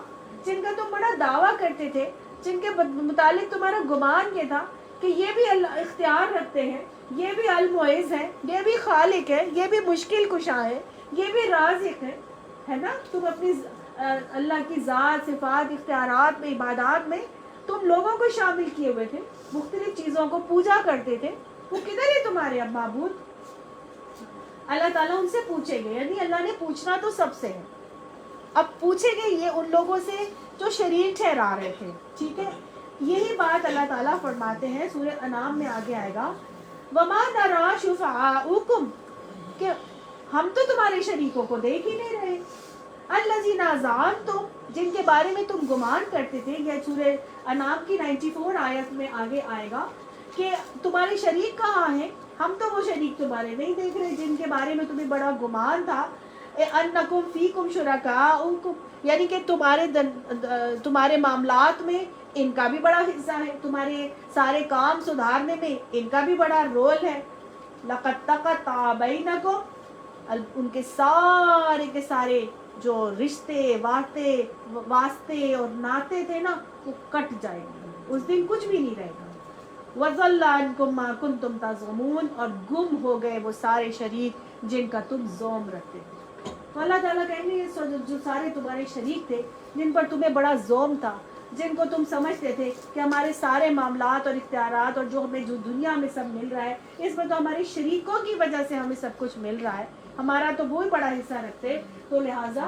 Speaker 1: جن کا تم بڑا دعویٰ کرتے تھے، جن کے متعلق تمہارا گمان یہ تھا کہ یہ بھی اللہ اختیار رکھتے ہیں، یہ بھی المعز ہے، یہ بھی خالق ہے، یہ بھی مشکل کشا ہے، یہ بھی رازق ہے نا۔ تم اپنی اللہ کی ذات، صفات، اختیارات میں، عبادات میں تم لوگوں کو شامل کیے ہوئے تھے، مختلف چیزوں کو پوجا کرتے تھے، وہ کدھر ہے تمہارے اب معبود؟ اللہ تعالیٰ ان سے پوچھیں گے، یعنی اللہ نے پوچھنا تو سب سے ہے، اب پوچھیں گے یہ ان لوگوں سے جو شریک ٹھہرا رہے تھے، ٹھیک ہے۔ یہی بات اللہ تعالیٰ فرماتے ہیں سورہ انعام میں آگے آئے گا، وَمَا نَرَىٰ شُفَعَاءَكُمْ، کہ ہم تو تمہارے شریکوں کو دیکھ ہی نہیں رہے، الَّذِينَ زَعَمْتُمْ، جن کے بارے میں تم گمان کرتے تھے۔ یہ سورہ انعام کی 94 آیت میں آگے آئے گا کہ تمہارے شریک کہاں ہیں، ہم تو وہ شریک تمہارے نہیں دیکھ رہے جن کے بارے میں تمہیں بڑا گمان تھا۔ اَنَّكُمْ فِيكُمْ شُرَكَاءُ، یعنی کہ تمہارے معاملات میں ان کا بھی بڑا حصہ ہے، تمہارے سارے کام سدھارنے میں ان کا بھی بڑا رول ہے۔ لَقَدْ تَقَطَّعَ بَيْنَكُمْ، ان کے سارے کے سارے جو رشتے واسطے اور ناطے تھے نا وہ کٹ جائیں گے، اس دن کچھ بھی نہیں رہے گا۔ وَضَلَّ عَنْكُمْ مَا كُنْتُمْ تَزْعُمُونَ، اور گم ہو گئے وہ سارے شریک جن کا تم زوم رکھتے تھے۔ تو اللہ تعالیٰ کہیں گے جو سارے تمہارے شریک تھے، جن پر تمہیں بڑا زوم تھا، جن کو تم سمجھتے تھے کہ ہمارے سارے معاملات اور اختیارات اور جو ہمیں جو دنیا میں سب مل رہا ہے، اس میں تو ہمارے شریکوں کی وجہ سے ہمیں سب کچھ مل رہا ہے، ہمارا تو وہی بڑا حصہ رکھتے، تو لہٰذا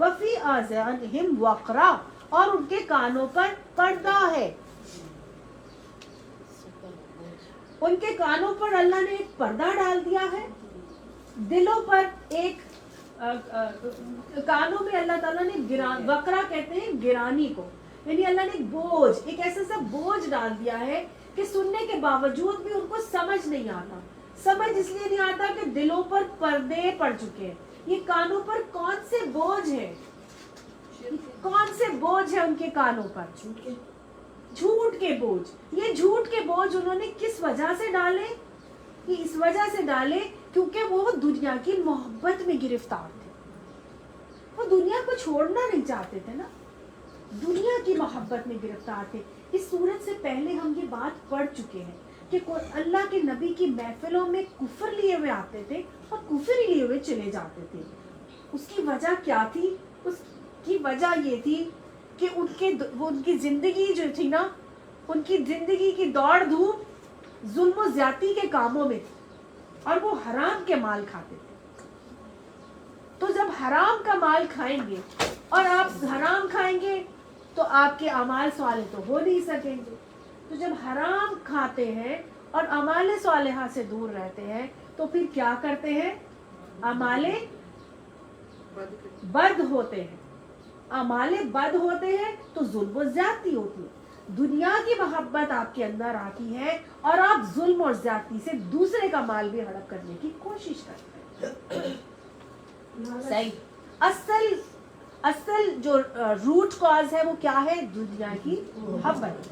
Speaker 1: وفی آذانہم وقرا، اور ان کے کانوں پر پردہ ہے. ان کے کانوں پر اللہ نے ایک پردہ ڈال دیا ہے. دلوں پر ایک کانوں میں اللہ تعالیٰ نے وقرا کہتے ہیں گرانی کو، یعنی اللہ نے ایک بوجھ، ایک ایسا سا بوجھ ڈال دیا ہے کہ سننے کے باوجود بھی ان کو سمجھ نہیں آتا. سمجھ اس لیے نہیں آتا کہ دلوں پر پردے پڑ چکے ہیں. یہ کانوں پر کون سے بوجھ ہے؟ کون سے بوجھ ہے ان کے کانوں پر؟ جھوٹ کے بوجھ. یہ جھوٹ کے بوجھ انہوں نے کس وجہ سے ڈالے؟ یہ اس وجہ سے ڈالے کیونکہ وہ دنیا کی محبت میں گرفتار تھے. وہ دنیا کو چھوڑنا نہیں چاہتے تھے نا، دنیا کی محبت میں گرفتار تھے. اس صورت سے پہلے ہم یہ بات پڑھ چکے ہیں کہ اللہ کے نبی کی محفلوں میں کفر لیے ہوئے آتے تھے اور کفر ہی لیے ہوئے چلے جاتے تھے. اس کی وجہ کیا تھی؟ اس کی وجہ یہ تھی کہ ان کی زندگی جو تھی نا، ان کی زندگی کی دوڑ دھوپ ظلم و زیادتی کے کاموں میں تھی، اور وہ حرام کے مال کھاتے تھے. تو جب حرام کا مال کھائیں گے اور آپ حرام کھائیں گے تو آپ کے اعمال صالح تو ہو نہیں سکیں گے. تو جب حرام کھاتے ہیں اور اعمال صالحہ سے دور رہتے ہیں تو پھر کیا کرتے ہیں؟ اعمال بد ہوتے ہیں. اعمال بد ہوتے ہیں تو ظلم و زیادتی ہوتی ہے. دنیا کی محبت آپ کے اندر آتی ہے اور آپ ظلم اور زیادتی سے دوسرے کا مال بھی ہڑپ کرنے کی کوشش کرتے ہیں. صحیح. اصل جو روٹ کاز ہے وہ کیا ہے؟ دنیا کی محبت.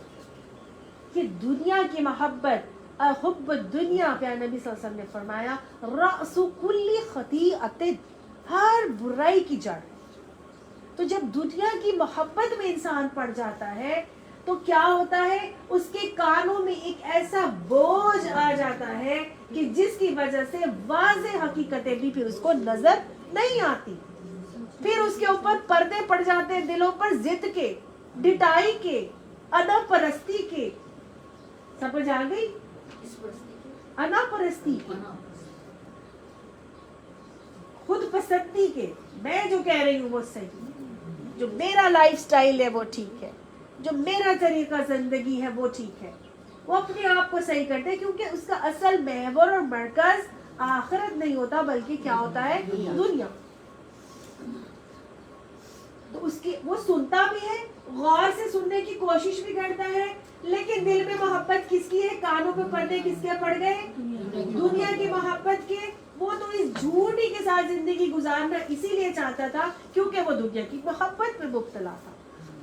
Speaker 1: کہ دنیا کی محبت، حب الدنیا، پیارے نبی صلی اللہ علیہ وسلم نے فرمایا رأس کل خطیئۃ، ہر برائی کی جڑ. تو جب دنیا کی محبت میں انسان پڑ جاتا ہے تو کیا ہوتا ہے؟ اس کے کانوں میں ایک ایسا بوجھ آ جاتا ہے کہ جس کی وجہ سے واضح حقیقتیں بھی پھر اس کو نظر نہیں آتی. پھر اس کے اوپر پردے پڑ جاتے ہیں دلوں پر، ضد کے، ڈٹائی کے، انا پرستی کے. سمجھ آ گئی؟ انا پرستی کے، خود پسندی کے. میں جو کہہ رہی ہوں وہ صحیح، جو میرا لائف سٹائل ہے وہ ٹھیک ہے، جو میرا طریقہ زندگی ہے وہ ٹھیک ہے. وہ اپنے آپ کو صحیح کرتے ہیں کیونکہ اس کا اصل محور اور مرکز آخرت نہیں ہوتا بلکہ کیا ہوتا ہے؟ دنیا. تو اس کی وہ سنتا بھی ہے، غور سے سننے کی کوشش بھی کرتا ہے، لیکن دل میں محبت کس کی ہے؟ کانوں پہ پردے کس کے پڑ گئے؟ دنیا کی محبت کے. وہ تو اس جھوٹ ہی کے ساتھ زندگی گزارنا اسی لیے چاہتا تھا کیونکہ وہ دنیا کی محبت میں مبتلا تھا.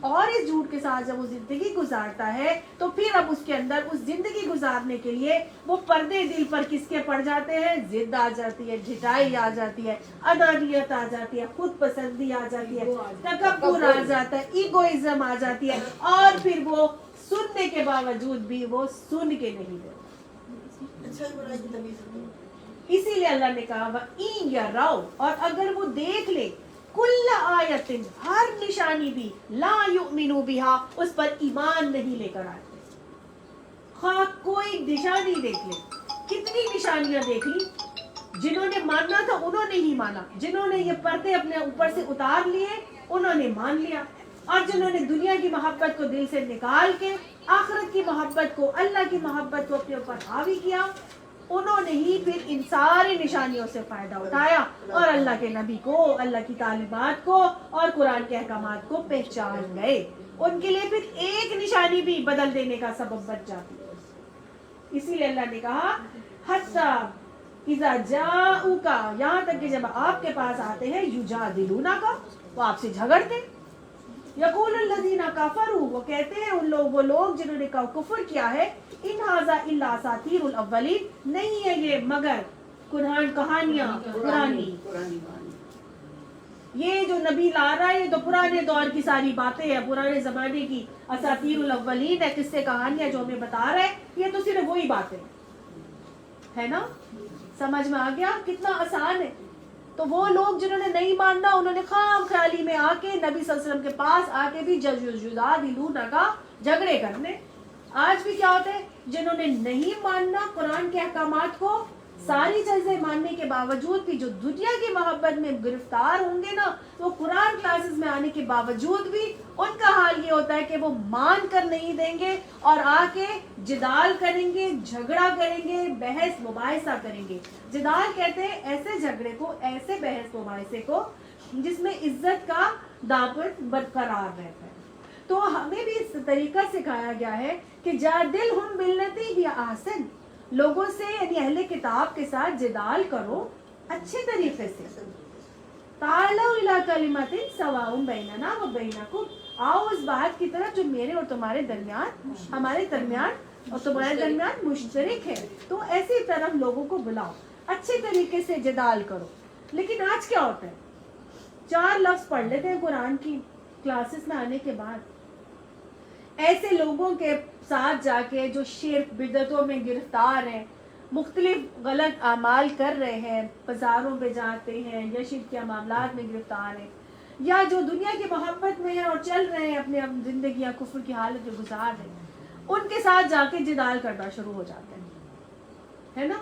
Speaker 1: اور اس جھوٹ کے ساتھ جب وہ زندگی گزارتا ہے تو پھر اب اس کے اندر اس زندگی گزارنے کے لیے وہ پردے دل پر کس کے پڑ جاتے ہیں؟ ضد آ جاتی ہے، ڈھٹائی آ جاتی ہے، انانیت آ جاتی ہے، خود پسندی آ جاتی ہے، تکبر آ جاتا ہے، ایگوئزم آ جاتی ہے، اور پھر وہ سننے کے باوجود بھی وہ سن کے نہیں دیتے. اسی لیے اللہ نے کہا وَإِن يَرَوْا، اور اگر وہ دیکھ لے کل آیت، ہر نشانی بھی، لا یؤمنوا بها، اس پر ایمان نہیں لے کر آتے. خواہ کوئی نشانی دیکھ لے، کتنی نشانیاں دیکھ لی، جنہوں نے ماننا تھا انہوں نے ہی مانا، جنہوں نے یہ پردے اپنے اوپر سے اتار لیے انہوں نے مان لیا، اور جنہوں نے دنیا کی محبت کو دل سے نکال کے آخرت کی محبت کو، اللہ کی محبت کو اپنے اوپر حاوی کیا، انہوں نے ہی پھر ان ساری نشانیوں سے فائدہ اٹھایا اور اللہ کے نبی کو، اللہ کی تعلیمات کو اور قرآن کے احکامات کو پہچان گئے. ان کے لیے پھر ایک نشانی بھی بدل دینے کا سبب بن جاتی ہے. اسی لیے اللہ نے کہا حتی اذا جاؤک، یہاں تک کہ جب آپ کے پاس آتے ہیں، یجادلونک، وہ آپ سے جھگڑتے. یقول الذین کفروا، وہ کہتے ہیں وہ لوگ جنہوں نے کفر کیا ہے، ان ھذا الا اساطیر الاولین، نہیں ہے یہ مگر کہانیاں پرانی. یہ جو نبی لا رہا ہے یہ تو پرانے دور کی ساری باتیں ہیں، پرانے زمانے کی اساطیر الاولین ہے، قصے کہانیاں جو ہمیں بتا رہے ہیں، یہ تو صرف وہی باتیں ہے نا. سمجھ میں آ گیا کتنا آسان ہے. تو وہ لوگ جنہوں نے نہیں ماننا انہوں نے خام خیالی میں آ کے نبی صلی اللہ علیہ وسلم کے پاس آ کے بھی جھگڑے کرنے. آج بھی کیا ہوتا ہے، جنہوں نے نہیں ماننا قرآن کے احکامات کو ساری چیزیں ماننے کے باوجود بھی جو دنیا کی محبت میں گرفتار ہوں گے نا، وہ قرآن کلاسز میں آنے کے باوجود بھی ان کا حال یہ ہوتا ہے کہ وہ مان کر نہیں دیں گے اور آ کے جدال کریں گے، جھگڑا کریں گے، بحث مباحثہ کریں گے. جدال کہتے ہیں ایسے جھگڑے کو، ایسے بحث مباحثے کو جس میں عزت کا دامن برقرار رہتا ہے. تو ہمیں بھی اس طریقہ سکھایا گیا ہے کہ جادلہم باللتی ہی احسن، لوگوں سے یعنی اہل کتاب کے ساتھ جدال کرو اچھے طریقے سے. تعالوا الی کلمۃ سواء بیننا و بینکم، آؤ اس بات کی طرف جو میرے اور تمہارے درمیان، ہمارے درمیان اور تمہارے درمیان مشترک ہے. تو ایسی طرف لوگوں کو بلاؤ، اچھے طریقے سے جدال کرو. لیکن آج کیا ہوتا ہے، 4 لفظ پڑھ لیتے ہیں قرآن کی کلاسز میں آنے کے بعد، ایسے لوگوں کے ساتھ جا کے جو شرک بدعتوں میں گرفتار ہیں، مختلف غلط اعمال کر رہے ہیں، بازاروں پہ جاتے ہیں یا شرک کے معاملات میں گرفتار ہیں، یا جو دنیا کی محبت میں ہیں اور چل رہے ہیں اپنے زندگیاں کفر کی حالت میں گزار رہے ہیں، ان کے ساتھ جا کے جدال کرنا شروع ہو جاتے ہیں، ہے نا؟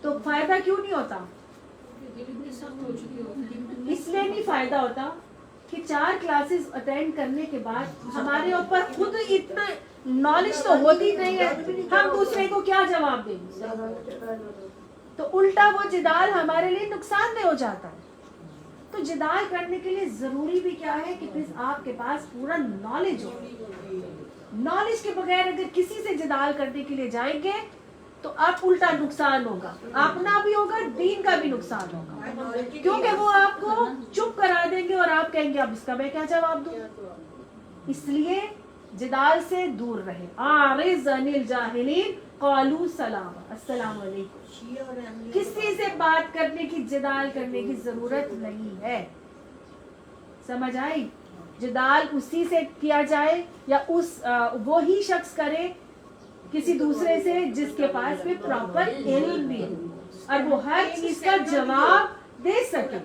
Speaker 1: تو فائدہ کیوں نہیں ہوتا؟ اس لیے نہیں فائدہ ہوتا کہ 4 کلاسز اٹینڈ کرنے کے بعد ہمارے اوپر خود اتنا نالج تو ہوتی نہیں ہے، ہم دوسرے کو کیا جواب دیں گے؟ تو الٹا وہ جدال ہمارے لیے نقصان دہ ہو جاتا ہے. تو جدال کرنے کے لیے ضروری بھی کیا ہے کہ آپ کے پاس پورا نالج ہو. نالج کے بغیر اگر کسی سے جدال کرنے کے لیے جائیں گے تو آپ الٹا نقصان ہوگا، اپنا بھی ہوگا، دین کا بھی نقصان ہوگا، کیونکہ وہ آپ کو چپ کرا دیں گے اور آپ کہیں گے اب اس کا میں کیا جواب دوں. اس لیے جدال سے دور رہے. اعرض عن الجاہلین قالوا سلاما، السلام علیکم. کسی سے بات کرنے کی، جدال کرنے کی ضرورت نہیں ہے. سمجھ آئی؟ جدال اسی سے کیا جائے یا وہی شخص کرے کسی دوسرے سے جس کے پاس بھی پراپر علم بھی ہو اور وہ ہر چیز کا جواب دے سکے.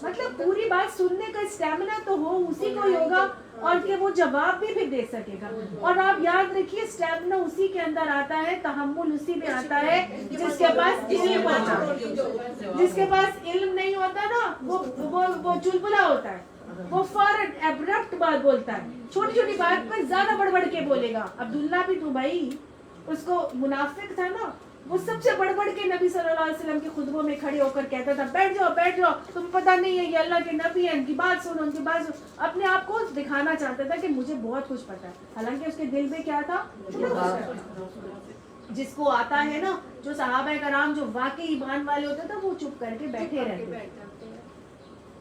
Speaker 1: مطلب پوری بات سننے کا اسٹیمنا تو ہو، اسی کو ہی ہوگا اور کہ وہ جواب بھی پھر دے سکے گا. اور آپ یاد رکھیے اسٹیمنا اسی کے اندر آتا ہے، تحمل اسی میں آتا ہے جس کے پاس علم ہوتا ہے. جس کے پاس علم نہیں ہوتا نا وہ چلبلا ہوتا ہے، وہ فوراً ایبرپٹ بات بولتا ہے، چھوٹی چھوٹی بات پر زیادہ بڑھ بڑھ کے بولے گا. عبداللہ بن ابی، اس کو منافق تھا نا، وہ سب سے بڑھ بڑھ کے نبی صلی اللہ علیہ وسلم کے خطبوں میں کھڑے ہو کر کہتا تھا بیٹھ جاؤ بیٹھ جاؤ، تم پتہ نہیں ہے یہ اللہ کے نبی ہیں، ان کی بات سنو، ان کی بات سنو. اپنے آپ کو دکھانا چاہتا تھا کہ مجھے بہت کچھ پتا ہے، حالانکہ اس کے دل میں کیا تھا. جس کو آتا ہے نا، جو صحابہ کرام جو واقعی ایمان والے ہوتے تھے وہ چپ کر کے بیٹھے رہتے.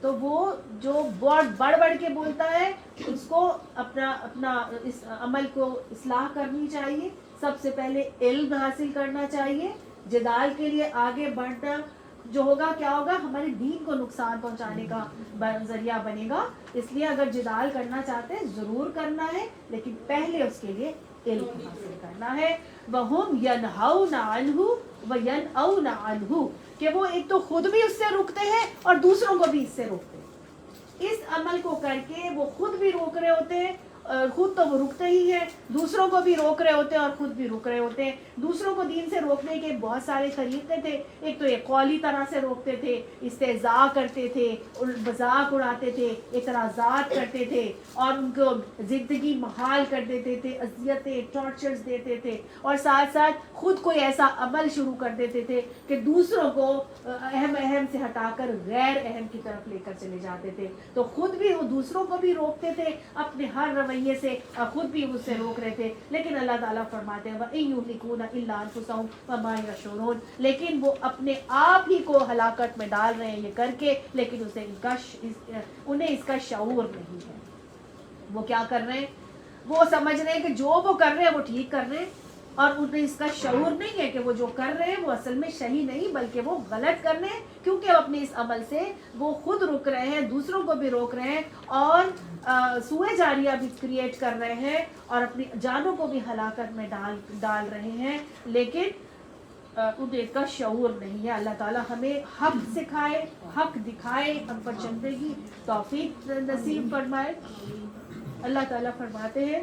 Speaker 1: تو وہ جو بڑھ بڑھ کے بولتا ہے اس کو اپنا اس عمل کو اصلاح کرنی چاہیے. سب سے پہلے علم حاصل کرنا چاہیے. جدال کے لیے آگے بڑھنا جو ہوگا کیا ہوگا، ہمارے دین کو نقصان پہنچانے کا ذریعہ بنے گا. اس لیے اگر جدال کرنا چاہتے ہیں ضرور کرنا ہے، لیکن پہلے اس کے لیے علم حاصل کرنا ہے. وَهُمْ يَنْهَوْنَ عَنْهُ وَيَنْأَوْنَ عَنْهُ، کہ وہ ایک تو خود بھی اس سے رکتے ہیں اور دوسروں کو بھی اس سے روکتے ہیں. اس عمل کو کر کے وہ خود بھی روک رہے ہوتے ہیں، خود تو وہ رکتے ہی ہیں، دوسروں کو بھی روک رہے ہوتے ہیں اور خود بھی رک رہے ہوتے ہیں. دوسروں کو دین سے روکنے کے بہت سارے طریقے تھے. ایک تو یہ قولی طرح سے روکتے تھے، استہزاء کرتے تھے، مذاق اڑاتے تھے، اعتراضات کرتے تھے اور ان کو زندگی محال کر دیتے تھے، اذیتیں ٹارچرز دیتے تھے، اور ساتھ ساتھ خود کوئی ایسا عمل شروع کر دیتے تھے کہ دوسروں کو اہم سے ہٹا کر غیر اہم کی طرف لے کر چلے جاتے تھے. تو خود بھی وہ دوسروں کو بھی روکتے تھے اپنے ہر رویے سے اور خود بھی اس سے روک رہے تھے. لیکن اللہ تعالیٰ فرماتے ہیں وَإِن يُهْلِكُونَ إِلَّا أَنفُسَهُمْ وَمَا يَشْعُرُونَ، لیکن وہ اپنے آپ ہی کو ہلاکت میں ڈال رہے ہیں یہ کر کے، لیکن انہیں اس کا شعور نہیں ہے. وہ کیا کر رہے ہیں، وہ سمجھ رہے ہیں کہ جو وہ کر رہے ہیں وہ ٹھیک کر رہے ہیں، اور انہیں اس کا شعور نہیں ہے کہ وہ جو کر رہے ہیں وہ اصل میں صحیح نہیں بلکہ وہ غلط کر رہے ہیں، کیونکہ اپنے اس عمل سے وہ خود رک رہے ہیں، دوسروں کو بھی روک رہے ہیں اور سوئے جاریہ بھی کریٹ کر رہے ہیں اور اپنی جانوں کو بھی ہلاکت میں ڈال رہے ہیں، لیکن انہیں اس کا شعور نہیں ہے. اللہ تعالیٰ ہمیں حق سکھائے، حق دکھائے، ہم پر چلنے کی توفیق نصیب فرمائے. اللہ تعالیٰ فرماتے ہیں